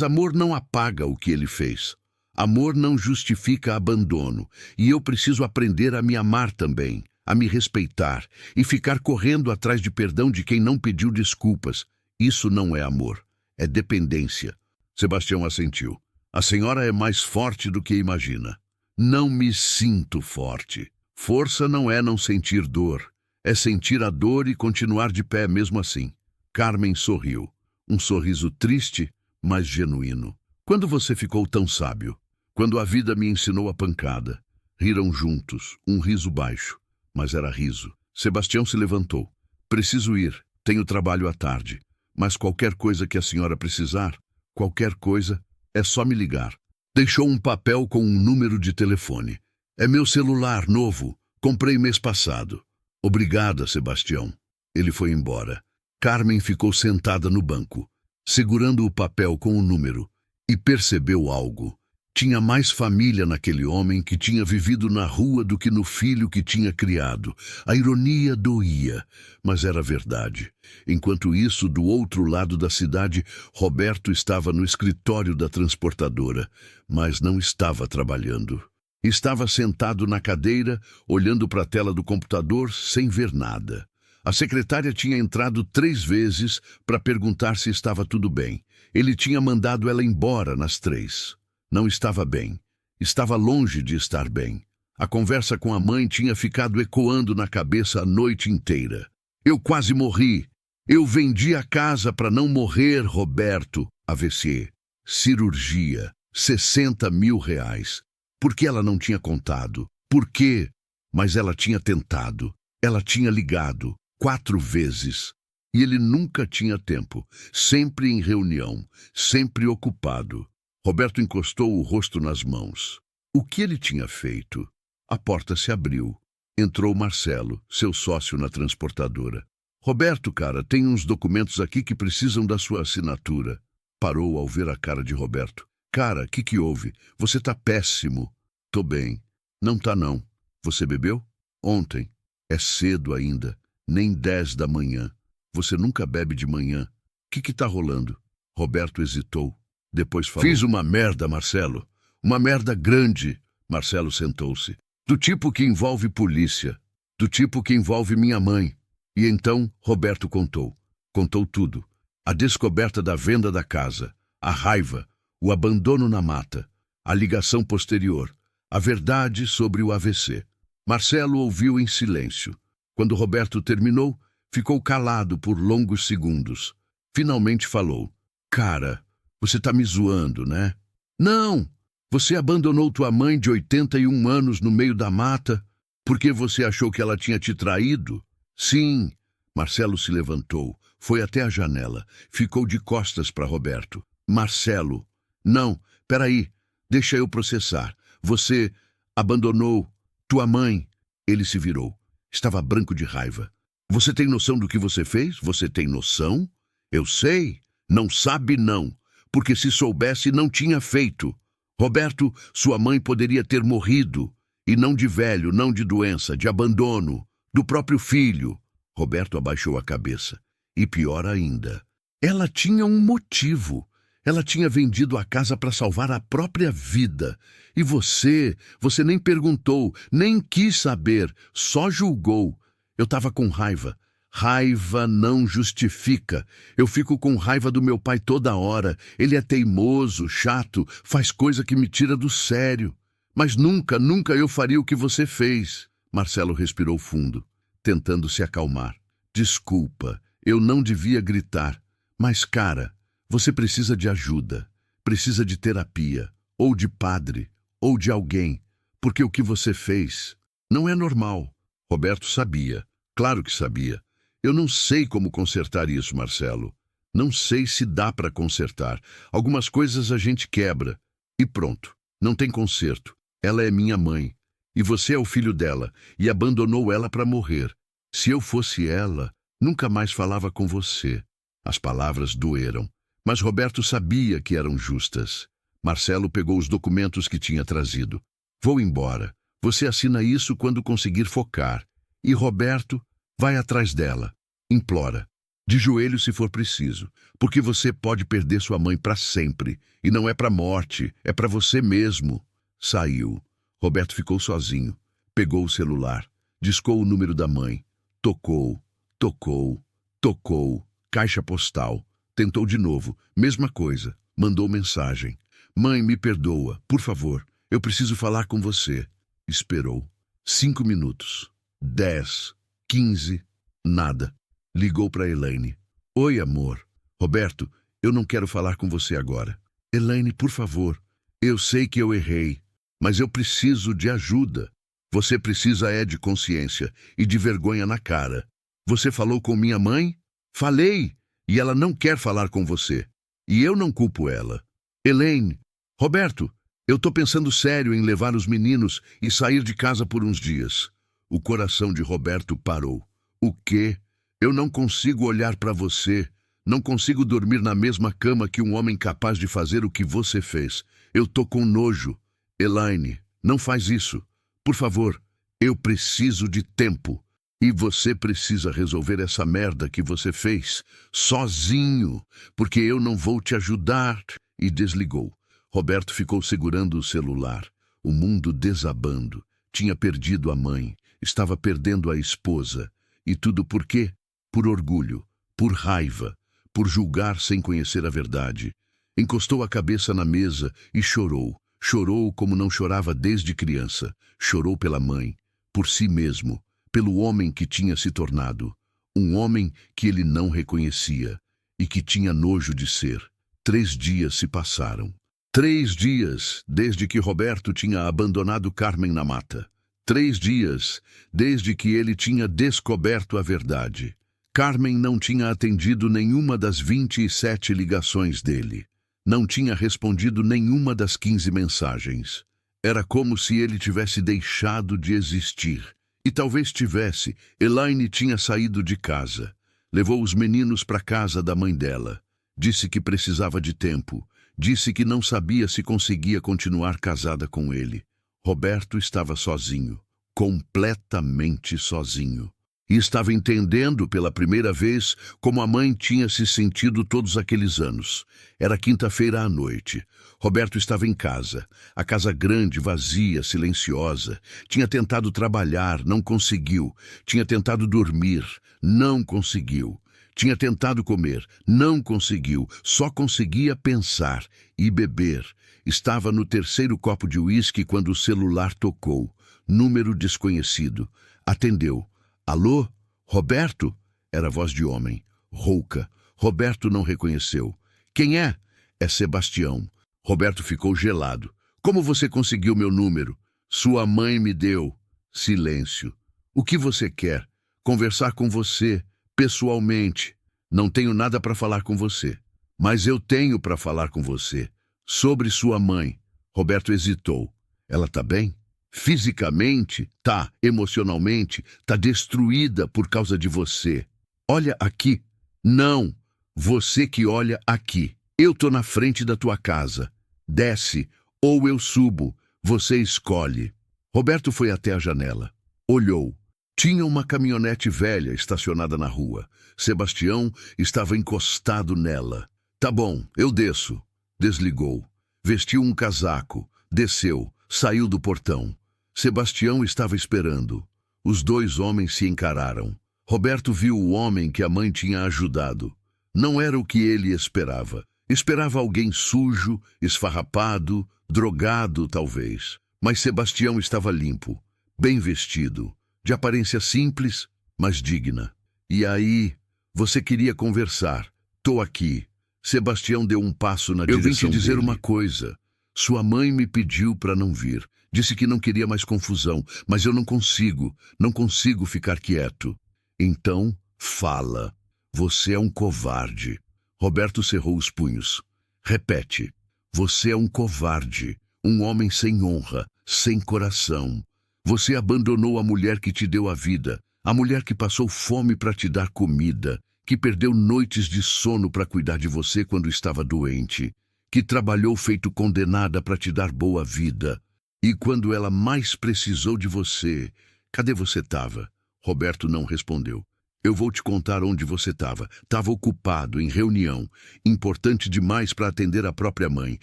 amor não apaga o que ele fez. Amor não justifica abandono. E eu preciso aprender a me amar também, a me respeitar e ficar correndo atrás de perdão de quem não pediu desculpas. Isso não é amor, é dependência. Sebastião assentiu. A senhora é mais forte do que imagina. Não me sinto forte. Força não é não sentir dor. É sentir a dor e continuar de pé mesmo assim. Carmen sorriu. Um sorriso triste, mas genuíno. Quando você ficou tão sábio? Quando a vida me ensinou a pancada. Riram juntos, um riso baixo, mas era riso. Sebastião se levantou. Preciso ir, tenho trabalho à tarde. Mas qualquer coisa que a senhora precisar, qualquer coisa, é só me ligar. Deixou um papel com um número de telefone. É meu celular novo, comprei mês passado. Obrigada, Sebastião. Ele foi embora. Carmen ficou sentada no banco, segurando o papel com o número, e percebeu algo. Tinha mais família naquele homem que tinha vivido na rua do que no filho que tinha criado. A ironia doía, mas era verdade. Enquanto isso, do outro lado da cidade, Roberto estava no escritório da transportadora, mas não estava trabalhando. Estava sentado na cadeira, olhando para a tela do computador, sem ver nada. A secretária tinha entrado 3 vezes para perguntar se estava tudo bem. Ele tinha mandado ela embora nas 3. Não estava bem. Estava longe de estar bem. A conversa com a mãe tinha ficado ecoando na cabeça a noite inteira. Eu quase morri. Eu vendi a casa para não morrer, Roberto. AVC. Cirurgia. 60 mil reais. Por que ela não tinha contado? Por quê? Mas ela tinha tentado. Ela tinha ligado 4 vezes. E ele nunca tinha tempo. Sempre em reunião. Sempre ocupado. Roberto encostou o rosto nas mãos. O que ele tinha feito? A porta se abriu. Entrou Marcelo, seu sócio na transportadora. Roberto, cara, tem uns documentos aqui que precisam da sua assinatura. Parou ao ver a cara de Roberto. Cara, que houve? Você tá péssimo. Tô bem. Não tá não. Você bebeu? Ontem. É cedo ainda. Nem 10 da manhã. Você nunca bebe de manhã. Que tá rolando? Roberto hesitou. Depois falou. Fiz uma merda, Marcelo. Uma merda grande. Marcelo sentou-se. Do tipo que envolve polícia. Do tipo que envolve minha mãe. E então, Roberto contou. Contou tudo. A descoberta da venda da casa. A raiva. O abandono na mata. A ligação posterior. A verdade sobre o AVC. Marcelo ouviu em silêncio. Quando Roberto terminou, ficou calado por longos segundos. Finalmente falou. Cara, você tá me zoando, né? Não! Você abandonou tua mãe de 81 anos no meio da mata porque você achou que ela tinha te traído? Sim. Marcelo se levantou, foi até a janela, ficou de costas para Roberto. Marcelo. Não, peraí, deixa eu processar. Você abandonou tua mãe. Ele se virou. Estava branco de raiva. Você tem noção do que você fez? Você tem noção? Eu sei. Não sabe, não. Porque se soubesse, não tinha feito. Roberto, sua mãe poderia ter morrido. E não de velho, não de doença, de abandono. Do próprio filho. Roberto abaixou a cabeça. E pior ainda, ela tinha um motivo. Ela tinha vendido a casa para salvar a própria vida. E você nem perguntou, nem quis saber, só julgou. Eu estava com raiva. Raiva não justifica. Eu fico com raiva do meu pai toda hora. Ele é teimoso, chato, faz coisa que me tira do sério. Mas nunca, nunca eu faria o que você fez. Marcelo respirou fundo, tentando se acalmar. Desculpa, eu não devia gritar. Mas, cara, você precisa de ajuda. Precisa de terapia, ou de padre, ou de alguém. Porque o que você fez não é normal. Roberto sabia. Claro que sabia. Eu não sei como consertar isso, Marcelo. Não sei se dá para consertar. Algumas coisas a gente quebra. E pronto. Não tem conserto. Ela é minha mãe. E você é o filho dela. E abandonou ela para morrer. Se eu fosse ela, nunca mais falava com você. As palavras doeram. Mas Roberto sabia que eram justas. Marcelo pegou os documentos que tinha trazido. Vou embora. Você assina isso quando conseguir focar. E Roberto vai atrás dela. Implora. De joelho se for preciso. Porque você pode perder sua mãe para sempre. E não é para a morte, é para você mesmo. Saiu. Roberto ficou sozinho. Pegou o celular. Discou o número da mãe. Tocou, tocou, tocou. Caixa postal. Tentou de novo. Mesma coisa. Mandou mensagem. Mãe, me perdoa. Por favor. Eu preciso falar com você. Esperou. 5 minutos. 10. 15. Nada. Ligou para Elaine. Oi, amor. Roberto, eu não quero falar com você agora. Elaine, por favor. Eu sei que eu errei. Mas eu preciso de ajuda. Você precisa de consciência e de vergonha na cara. Você falou com minha mãe? Falei. E ela não quer falar com você. E eu não culpo ela. Elaine, Roberto, eu tô pensando sério em levar os meninos e sair de casa por uns dias. O coração de Roberto parou. O quê? Eu não consigo olhar para você. Não consigo dormir na mesma cama que um homem capaz de fazer o que você fez. Eu tô com nojo. Elaine, não faz isso. Por favor, eu preciso de tempo. E você precisa resolver essa merda que você fez sozinho, porque eu não vou te ajudar. E desligou. Roberto ficou segurando o celular. O mundo desabando. Tinha perdido a mãe. Estava perdendo a esposa. E tudo por quê? Por orgulho, por raiva, por julgar sem conhecer a verdade. Encostou a cabeça na mesa e chorou. Chorou como não chorava desde criança. Chorou pela mãe, por si mesmo, pelo homem que tinha se tornado. Um homem que ele não reconhecia e que tinha nojo de ser. 3 dias se passaram. 3 dias desde que Roberto tinha abandonado Carmen na mata. 3 dias desde que ele tinha descoberto a verdade. Carmen não tinha atendido nenhuma das 27 ligações dele. Não tinha respondido nenhuma das 15 mensagens. Era como se ele tivesse deixado de existir. E talvez tivesse. Elaine tinha saído de casa. Levou os meninos para casa da mãe dela. Disse que precisava de tempo. Disse que não sabia se conseguia continuar casada com ele. Roberto estava sozinho. Completamente sozinho. E estava entendendo pela primeira vez como a mãe tinha se sentido todos aqueles anos. Era quinta-feira à noite. Roberto estava em casa. A casa grande, vazia, silenciosa. Tinha tentado trabalhar, não conseguiu. Tinha tentado dormir, não conseguiu. Tinha tentado comer, não conseguiu. Só conseguia pensar e beber. Estava no 3º copo de uísque quando o celular tocou. Número desconhecido. Atendeu. Alô? Roberto? Era voz de homem. Rouca. Roberto não reconheceu. Quem é? É Sebastião. Roberto ficou gelado. Como você conseguiu meu número? Sua mãe me deu. Silêncio. O que você quer? Conversar com você, pessoalmente. Não tenho nada para falar com você. Mas eu tenho para falar com você. Sobre sua mãe. Roberto hesitou. Ela tá bem? Fisicamente, tá. Emocionalmente, tá destruída por causa de você. Olha aqui. Não, você que olha aqui. Eu tô na frente da tua casa. Desce, ou eu subo. Você escolhe. Roberto foi até a janela. Olhou. Tinha uma caminhonete velha estacionada na rua. Sebastião estava encostado nela. Tá bom, eu desço. Desligou. Vestiu um casaco. Desceu. Saiu do portão. Sebastião estava esperando. Os dois homens se encararam. Roberto viu o homem que a mãe tinha ajudado. Não era o que ele esperava. Esperava alguém sujo, esfarrapado, drogado, talvez. Mas Sebastião estava limpo, bem vestido, de aparência simples, mas digna. E aí, você queria conversar. Tô aqui. Sebastião deu um passo na direção dele. Eu vim te dizer uma coisa. Sua mãe me pediu para não vir. Disse que não queria mais confusão, mas eu não consigo ficar quieto. Então, fala. Você é um covarde. Roberto cerrou os punhos. Repete. Você é um covarde, um homem sem honra, sem coração. Você abandonou a mulher que te deu a vida, a mulher que passou fome para te dar comida, que perdeu noites de sono para cuidar de você quando estava doente, que trabalhou feito condenada para te dar boa vida. E quando ela mais precisou de você, cadê você estava? Roberto não respondeu. Eu vou te contar onde você estava. Estava ocupado, em reunião, importante demais para atender a própria mãe.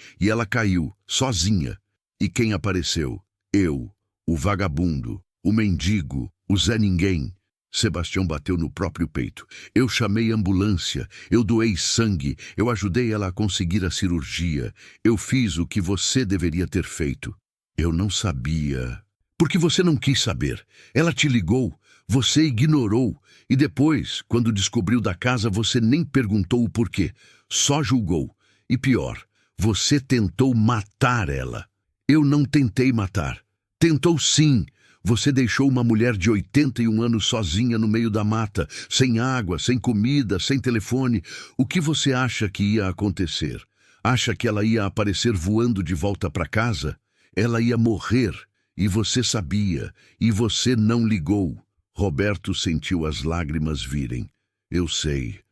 E ela caiu, sozinha. E quem apareceu? Eu, o vagabundo, o mendigo, o Zé Ninguém. Sebastião bateu no próprio peito. Eu chamei ambulância, eu doei sangue, eu ajudei ela a conseguir a cirurgia. Eu fiz o que você deveria ter feito. Eu não sabia. Porque você não quis saber. Ela te ligou, você ignorou. E depois, quando descobriu da casa, você nem perguntou o porquê. Só julgou. E pior, você tentou matar ela. Eu não tentei matar. Tentou sim. Você deixou uma mulher de 81 anos sozinha no meio da mata, sem água, sem comida, sem telefone. O que você acha que ia acontecer? Acha que ela ia aparecer voando de volta para casa? Ela ia morrer, e você sabia, e você não ligou. Roberto sentiu as lágrimas virem. Eu sei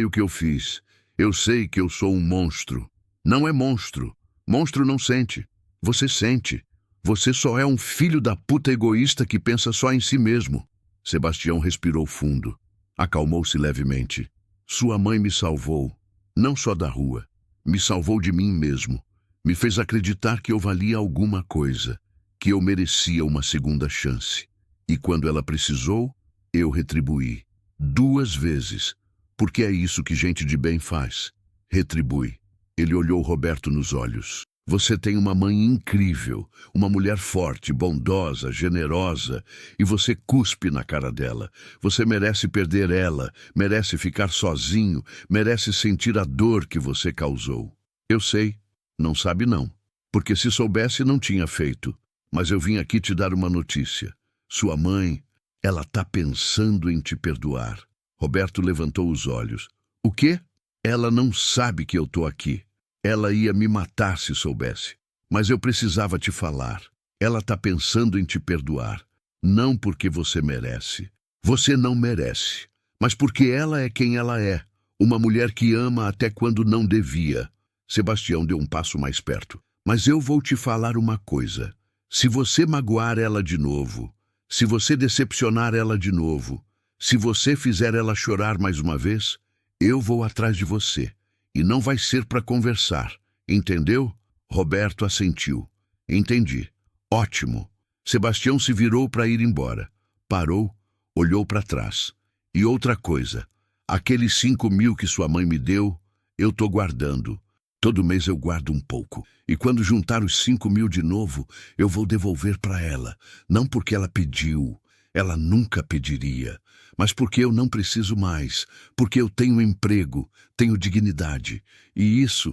o que eu fiz. Eu sei que eu sou um monstro. Não é monstro. Monstro não sente. Você sente. Você só é um filho da puta egoísta que pensa só em si mesmo. Sebastião respirou fundo. Acalmou-se levemente. Sua mãe me salvou. Não só da rua. Me salvou de mim mesmo. Me fez acreditar que eu valia alguma coisa, que eu merecia uma segunda chance. E quando ela precisou, eu retribuí. 2 vezes. Porque é isso que gente de bem faz. Retribui. Ele olhou Roberto nos olhos. Você tem uma mãe incrível, uma mulher forte, bondosa, generosa, e você cuspe na cara dela. Você merece perder ela, merece ficar sozinho, merece sentir a dor que você causou. Eu sei. Não sabe não, porque se soubesse não tinha feito. Mas eu vim aqui te dar uma notícia. Sua mãe, ela tá pensando em te perdoar. Roberto levantou os olhos. O quê? Ela não sabe que eu tô aqui. Ela ia me matar se soubesse. Mas eu precisava te falar. Ela tá pensando em te perdoar. Não porque você merece. Você não merece. Mas porque ela é quem ela é. Uma mulher que ama até quando não devia. Sebastião deu um passo mais perto. Mas eu vou te falar uma coisa. Se você magoar ela de novo, se você decepcionar ela de novo, se você fizer ela chorar mais uma vez, eu vou atrás de você. E não vai ser para conversar. Entendeu? Roberto assentiu. Entendi. Ótimo. Sebastião se virou para ir embora. Parou, olhou para trás. E outra coisa. Aqueles 5.000 que sua mãe me deu, eu tô guardando. Todo mês eu guardo um pouco. E quando juntar os 5.000 de novo, eu vou devolver para ela. Não porque ela pediu. Ela nunca pediria. Mas porque eu não preciso mais. Porque eu tenho emprego, tenho dignidade. E isso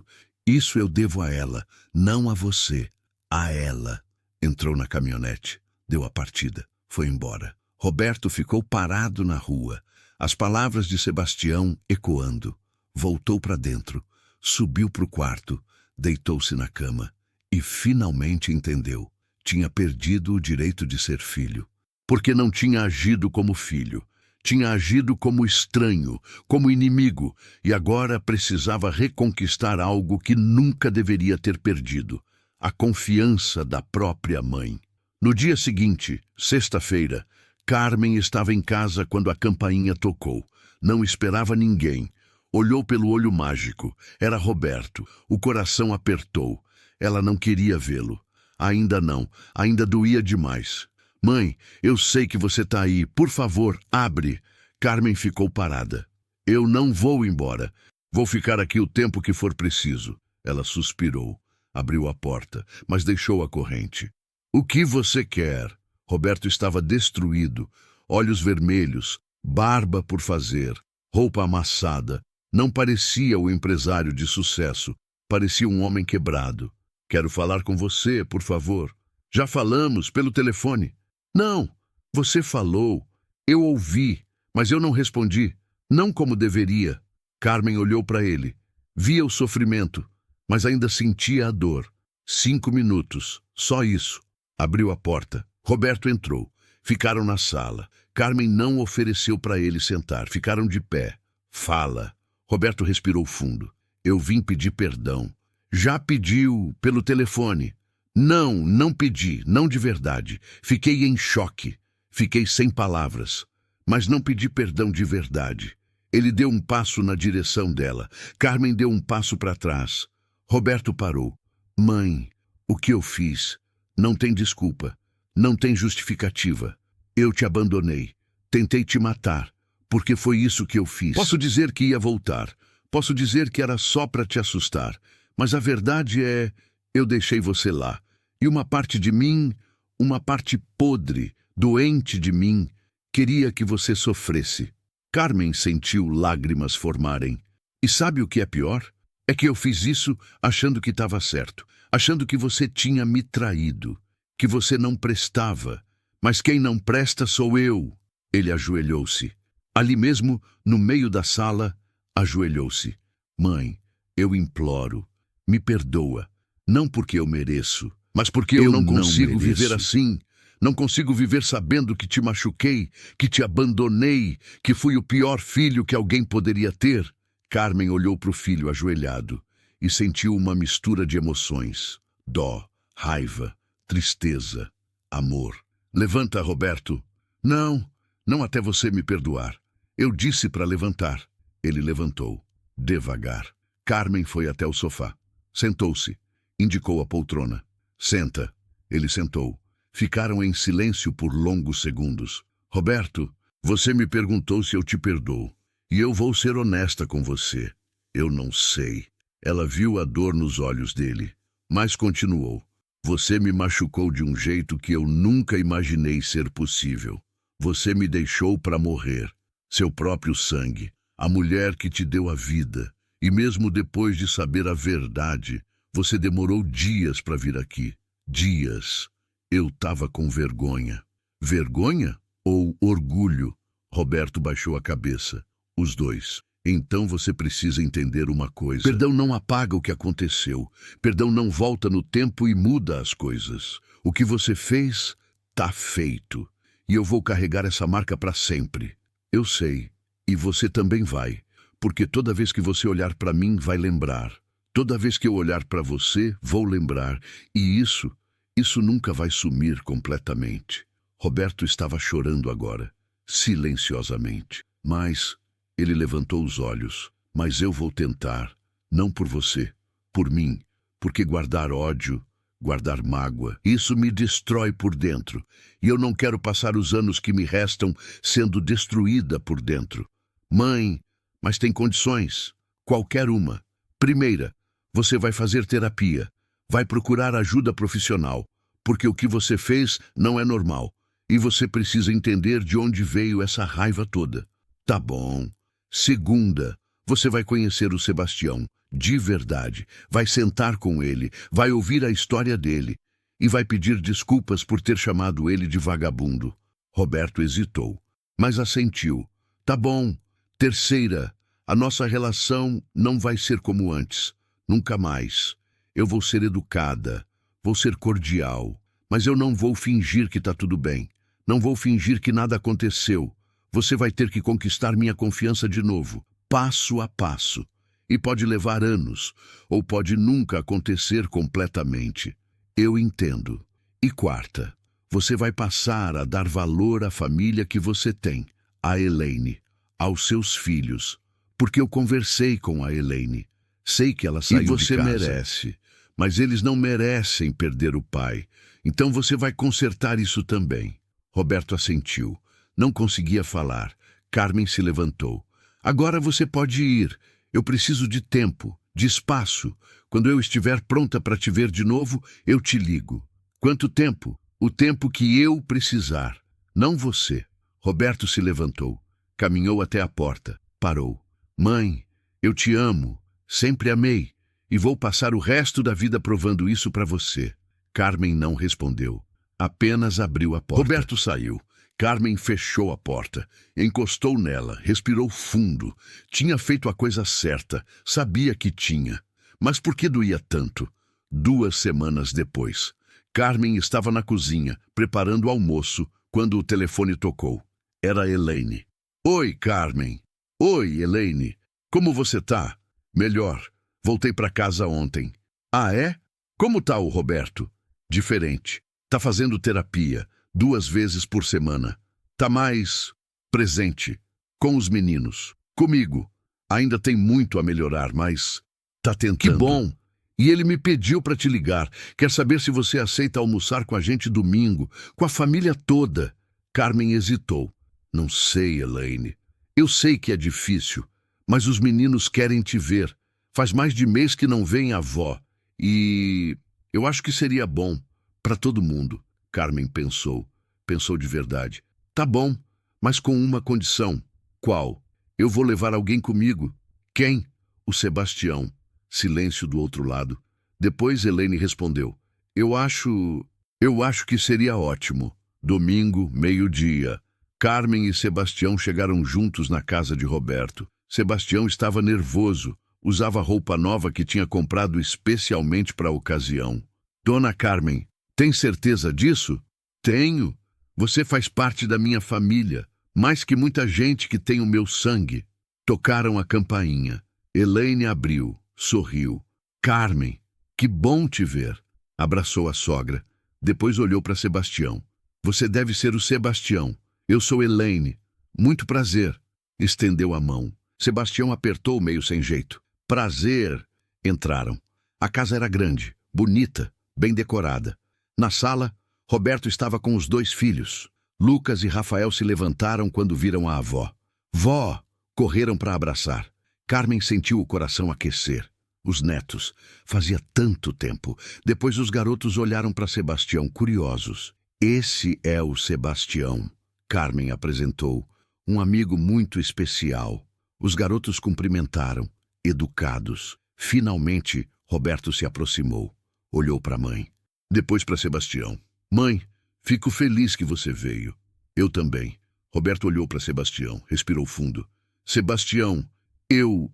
eu devo a ela. Não a você. A ela. Entrou na caminhonete. Deu a partida. Foi embora. Roberto ficou parado na rua. As palavras de Sebastião ecoando. Voltou para dentro. Subiu para o quarto, deitou-se na cama e finalmente entendeu. Tinha perdido o direito de ser filho. Porque não tinha agido como filho. Tinha agido como estranho, como inimigo, e agora precisava reconquistar algo que nunca deveria ter perdido: a confiança da própria mãe. No dia seguinte, sexta-feira, Carmen estava em casa quando a campainha tocou. Não esperava ninguém. Olhou pelo olho mágico. Era Roberto. O coração apertou. Ela não queria vê-lo. Ainda não. Ainda doía demais. Mãe, eu sei que você está aí. Por favor, abre. Carmen ficou parada. Eu não vou embora. Vou ficar aqui o tempo que for preciso. Ela suspirou. Abriu a porta, mas deixou a corrente. O que você quer? Roberto estava destruído. Olhos vermelhos, barba por fazer, roupa amassada. Não parecia o empresário de sucesso. Parecia um homem quebrado. Quero falar com você, por favor. Já falamos pelo telefone. Não, você falou. Eu ouvi, mas eu não respondi. Não como deveria. Carmen olhou para ele. Via o sofrimento, mas ainda sentia a dor. 5 minutos, só isso. Abriu a porta. Roberto entrou. Ficaram na sala. Carmen não ofereceu para ele sentar. Ficaram de pé. Fala. Roberto respirou fundo. Eu vim pedir perdão. Já pediu pelo telefone? Não, não pedi, não de verdade. Fiquei em choque. Fiquei sem palavras. Mas não pedi perdão de verdade. Ele deu um passo na direção dela. Carmen deu um passo para trás. Roberto parou. Mãe, o que eu fiz? Não tem desculpa. Não tem justificativa. Eu te abandonei. Tentei te matar. Porque foi isso que eu fiz. Posso dizer que ia voltar. Posso dizer que era só para te assustar. Mas a verdade é, eu deixei você lá. E uma parte de mim, uma parte podre, doente de mim, queria que você sofresse. Carmen sentiu lágrimas formarem. E sabe o que é pior? É que eu fiz isso achando que estava certo. Achando que você tinha me traído. Que você não prestava. Mas quem não presta sou eu. Ele ajoelhou-se. Ali mesmo, no meio da sala, ajoelhou-se. Mãe, eu imploro. Me perdoa. Não porque eu mereço, mas porque eu não consigo viver assim. Não consigo viver sabendo que te machuquei, que te abandonei, que fui o pior filho que alguém poderia ter. Carmen olhou para o filho ajoelhado e sentiu uma mistura de emoções. Dó, raiva, tristeza, amor. Levanta, Roberto. Não, não até você me perdoar. Eu disse para levantar. Ele levantou, devagar. Carmen foi até o sofá. Sentou-se. Indicou a poltrona. Senta. Ele sentou. Ficaram em silêncio por longos segundos. Roberto, você me perguntou se eu te perdoo. E eu vou ser honesta com você. Eu não sei. Ela viu a dor nos olhos dele, mas continuou. Você me machucou de um jeito que eu nunca imaginei ser possível. Você me deixou para morrer. Seu próprio sangue. A mulher que te deu a vida. E mesmo depois de saber a verdade, você demorou dias para vir aqui. Dias. Eu estava com vergonha. Vergonha ou orgulho? Roberto baixou a cabeça. Os dois. Então você precisa entender uma coisa. Perdão não apaga o que aconteceu. Perdão não volta no tempo e muda as coisas. O que você fez, tá feito. E eu vou carregar essa marca para sempre. Eu sei. E você também vai. Porque toda vez que você olhar para mim, vai lembrar. Toda vez que eu olhar para você, vou lembrar. E isso nunca vai sumir completamente. Roberto estava chorando agora, silenciosamente. Mas ele levantou os olhos. Mas eu vou tentar, não por você, por mim. Porque guardar ódio, guardar mágoa, isso me destrói por dentro. E eu não quero passar os anos que me restam sendo destruída por dentro. Mãe, mas tem condições. Qualquer uma. Primeira, você vai fazer terapia. Vai procurar ajuda profissional. Porque o que você fez não é normal. E você precisa entender de onde veio essa raiva toda. Tá bom. Segunda, você vai conhecer o Sebastião. De verdade. Vai sentar com ele. Vai ouvir a história dele. E vai pedir desculpas por ter chamado ele de vagabundo. Roberto hesitou. Mas assentiu. Tá bom. Terceira, a nossa relação não vai ser como antes. Nunca mais. Eu vou ser educada, vou ser cordial, Mas eu não vou fingir que tá tudo bem. Não vou fingir que nada aconteceu. Você vai ter que conquistar minha confiança de novo, passo a passo. E pode levar anos, ou pode nunca acontecer completamente. Eu entendo. E quarta, você vai passar a dar valor à família que você tem, a Elaine, aos seus filhos. Porque eu conversei com a Elaine. Sei que ela saiu de casa. E você merece. Mas eles não merecem perder o pai. Então você vai consertar isso também. Roberto assentiu. Não conseguia falar. Carmen se levantou. Agora você pode ir. Eu preciso de tempo, de espaço. Quando eu estiver pronta para te ver de novo, eu te ligo. Quanto tempo? O tempo que eu precisar. Não você. Roberto se levantou. Caminhou até a porta. Parou. Mãe, eu te amo. Sempre amei. E vou passar o resto da vida provando isso para você. Carmen não respondeu. Apenas abriu a porta. Roberto saiu. Carmen fechou a porta, encostou nela, respirou fundo. Tinha feito a coisa certa, sabia que tinha. Mas por que doía tanto? 2 semanas depois, Carmen estava na cozinha, preparando o almoço, quando o telefone tocou. Era Elaine. Oi, Carmen. Oi, Elaine. Como você tá? Melhor. Voltei para casa ontem. Ah, é? Como tá o Roberto? Diferente. Tá fazendo terapia. 2 vezes por semana. Tá mais presente. Com os meninos. Comigo. Ainda tem muito a melhorar, mas tá tentando. Que bom! E ele me pediu para te ligar. Quer saber se você aceita almoçar com a gente domingo, com a família toda. Carmen hesitou. Não sei, Elaine. Eu sei que é difícil, mas os meninos querem te ver. Faz mais de mês que não vem a avó. E eu acho que seria bom para todo mundo. Carmen pensou. Pensou de verdade. Tá bom, mas com uma condição. Qual? Eu vou levar alguém comigo. Quem? O Sebastião. Silêncio do outro lado. Depois Elaine respondeu. Eu acho que seria ótimo. Domingo, 12h. Carmen e Sebastião chegaram juntos na casa de Roberto. Sebastião estava nervoso. Usava roupa nova que tinha comprado especialmente para a ocasião. Dona Carmen, tem certeza disso? Tenho. Você faz parte da minha família, mais que muita gente que tem o meu sangue. Tocaram a campainha. Elaine abriu, sorriu. Carmen, que bom te ver. Abraçou a sogra. Depois olhou para Sebastião. Você deve ser o Sebastião. Eu sou Elaine. Muito prazer. Estendeu a mão. Sebastião apertou meio sem jeito. Prazer. Entraram. A casa era grande, bonita, bem decorada. Na sala, Roberto estava com os 2 filhos. Lucas e Rafael se levantaram quando viram a avó. Vó! Correram para abraçar. Carmen sentiu o coração aquecer. Os netos. Fazia tanto tempo. Depois os garotos olharam para Sebastião, curiosos. Esse é o Sebastião. Carmen apresentou. Um amigo muito especial. Os garotos cumprimentaram, educados. Finalmente, Roberto se aproximou. Olhou para a mãe. Depois para Sebastião. Mãe, fico feliz que você veio. Eu também. Roberto olhou para Sebastião, respirou fundo. Sebastião, eu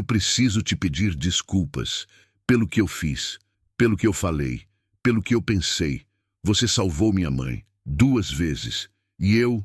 preciso te pedir desculpas pelo que eu fiz, pelo que eu falei, pelo que eu pensei. Você salvou minha mãe 2 vezes e eu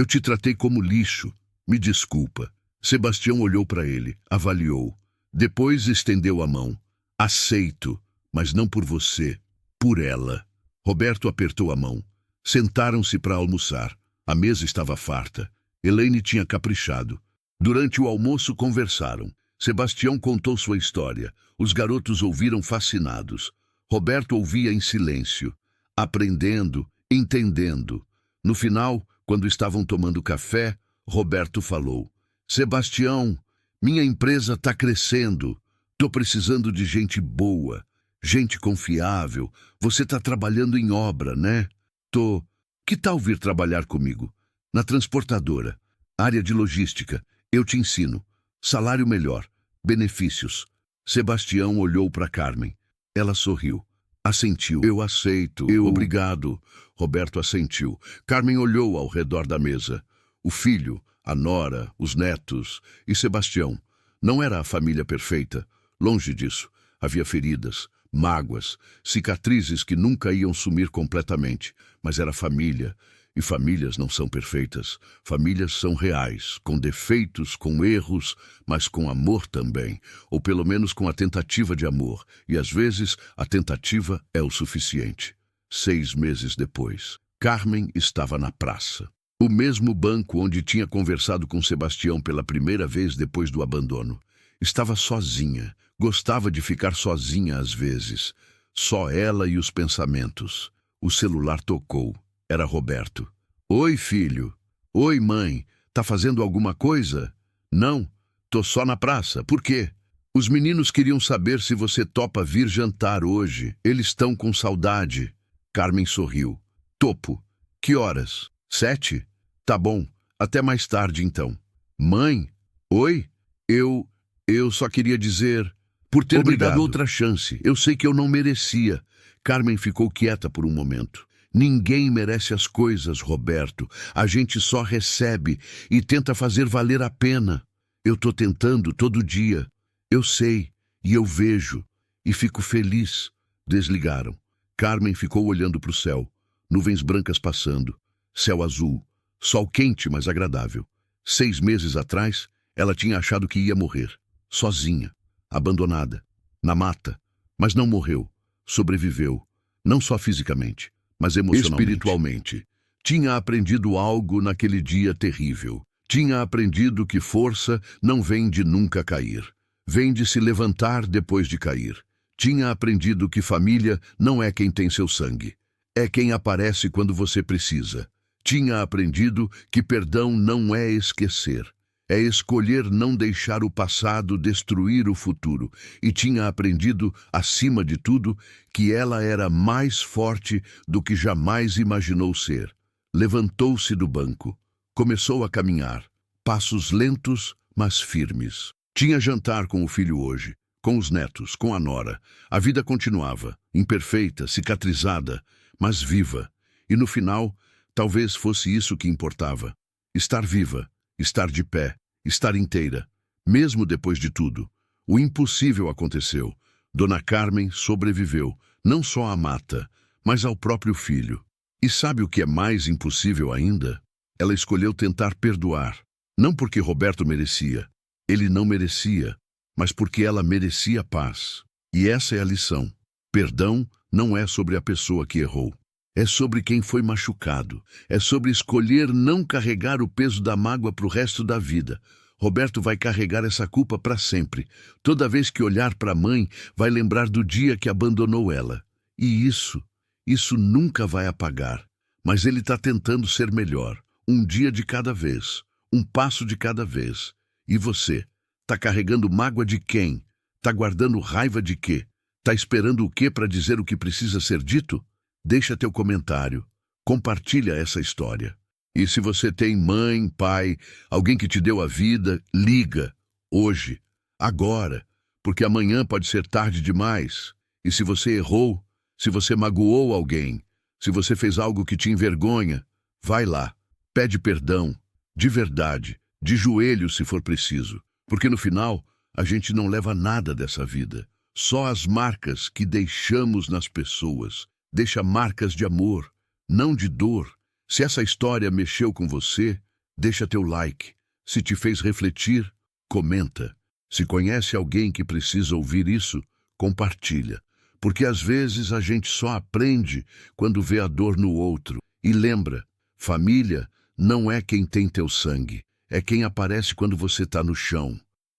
te tratei como lixo. Me desculpa. Sebastião olhou para ele, avaliou. Depois estendeu a mão. Aceito, mas não por você, por ela. Roberto apertou a mão. Sentaram-se para almoçar. A mesa estava farta. Elaine tinha caprichado. Durante o almoço conversaram. Sebastião contou sua história. Os garotos ouviram fascinados. Roberto ouvia em silêncio, aprendendo, entendendo. No final, quando estavam tomando café, Roberto falou. Sebastião, minha empresa está crescendo. Tô precisando de gente boa. Gente confiável. Você está trabalhando em obra, né? Tô. Que tal vir trabalhar comigo? Na transportadora. Área de logística. Eu te ensino. Salário melhor. Benefícios. Sebastião olhou para Carmen. Ela sorriu. Assentiu. Eu aceito. Obrigado. Roberto assentiu. Carmen olhou ao redor da mesa. O filho, a nora, os netos e Sebastião. Não era a família perfeita. Longe disso. Havia feridas. mágoas, cicatrizes que nunca iam sumir completamente, mas era família. E famílias não são perfeitas. Famílias são reais, com defeitos, com erros, mas com amor também, ou pelo menos com a tentativa de amor. E às vezes a tentativa é o suficiente. 6 meses depois, Carmen estava na praça. O mesmo banco onde tinha conversado com Sebastião pela primeira vez depois do abandono. Estava sozinha. Gostava de ficar sozinha às vezes. Só ela e os pensamentos. O celular tocou. Era Roberto. Oi, filho. Oi, mãe. Tá fazendo alguma coisa? Não. Tô só na praça. Por quê? Os meninos queriam saber se você topa vir jantar hoje. Eles estão com saudade. Carmen sorriu. Topo. Que horas? 7? Tá bom. Até mais tarde, então. Mãe? Oi? Eu só queria dizer... Por ter me dado outra chance. Eu sei que eu não merecia. Carmen ficou quieta por um momento. Ninguém merece as coisas, Roberto. A gente só recebe e tenta fazer valer a pena. Eu tô tentando todo dia. Eu sei, e eu vejo, e fico feliz. Desligaram. Carmen ficou olhando para o céu. Nuvens brancas passando. Céu azul. Sol quente, mas agradável. 6 meses atrás, ela tinha achado que ia morrer. Sozinha. Abandonada. Na mata. Mas não morreu. Sobreviveu. Não só fisicamente, mas emocionalmente. Espiritualmente. Tinha aprendido algo naquele dia terrível. Tinha aprendido que força não vem de nunca cair. Vem de se levantar depois de cair. Tinha aprendido que família não é quem tem seu sangue. É quem aparece quando você precisa. Tinha aprendido que perdão não é esquecer. É escolher não deixar o passado destruir o futuro. E tinha aprendido, acima de tudo, que ela era mais forte do que jamais imaginou ser. Levantou-se do banco. Começou a caminhar. Passos lentos, mas firmes. Tinha jantar com o filho hoje, com os netos, com a nora. A vida continuava, imperfeita, cicatrizada, mas viva. E no final, talvez fosse isso que importava. Estar viva. Estar de pé, estar inteira, mesmo depois de tudo. O impossível aconteceu. Dona Carmen sobreviveu, não só à mata, mas ao próprio filho. E sabe o que é mais impossível ainda? Ela escolheu tentar perdoar. Não porque Roberto merecia. Ele não merecia, mas porque ela merecia paz. E essa é a lição. Perdão não é sobre a pessoa que errou. É sobre quem foi machucado. É sobre escolher não carregar o peso da mágoa para o resto da vida. Roberto vai carregar essa culpa para sempre. Toda vez que olhar para a mãe, vai lembrar do dia que abandonou ela. E isso nunca vai apagar. Mas ele está tentando ser melhor. Um dia de cada vez. Um passo de cada vez. E você? Está carregando mágoa de quem? Está guardando raiva de quê? Está esperando o quê para dizer o que precisa ser dito? Deixa teu comentário, compartilha essa história. E se você tem mãe, pai, alguém que te deu a vida, liga, hoje, agora, porque amanhã pode ser tarde demais. E se você errou, se você magoou alguém, se você fez algo que te envergonha, vai lá, pede perdão, de verdade, de joelhos se for preciso. Porque no final, a gente não leva nada dessa vida, só as marcas que deixamos nas pessoas. Deixa marcas de amor, não de dor. Se essa história mexeu com você, deixa teu like. Se te fez refletir, comenta. Se conhece alguém que precisa ouvir isso, compartilha. Porque às vezes a gente só aprende quando vê a dor no outro. E lembra, família não é quem tem teu sangue, é quem aparece quando você está no chão.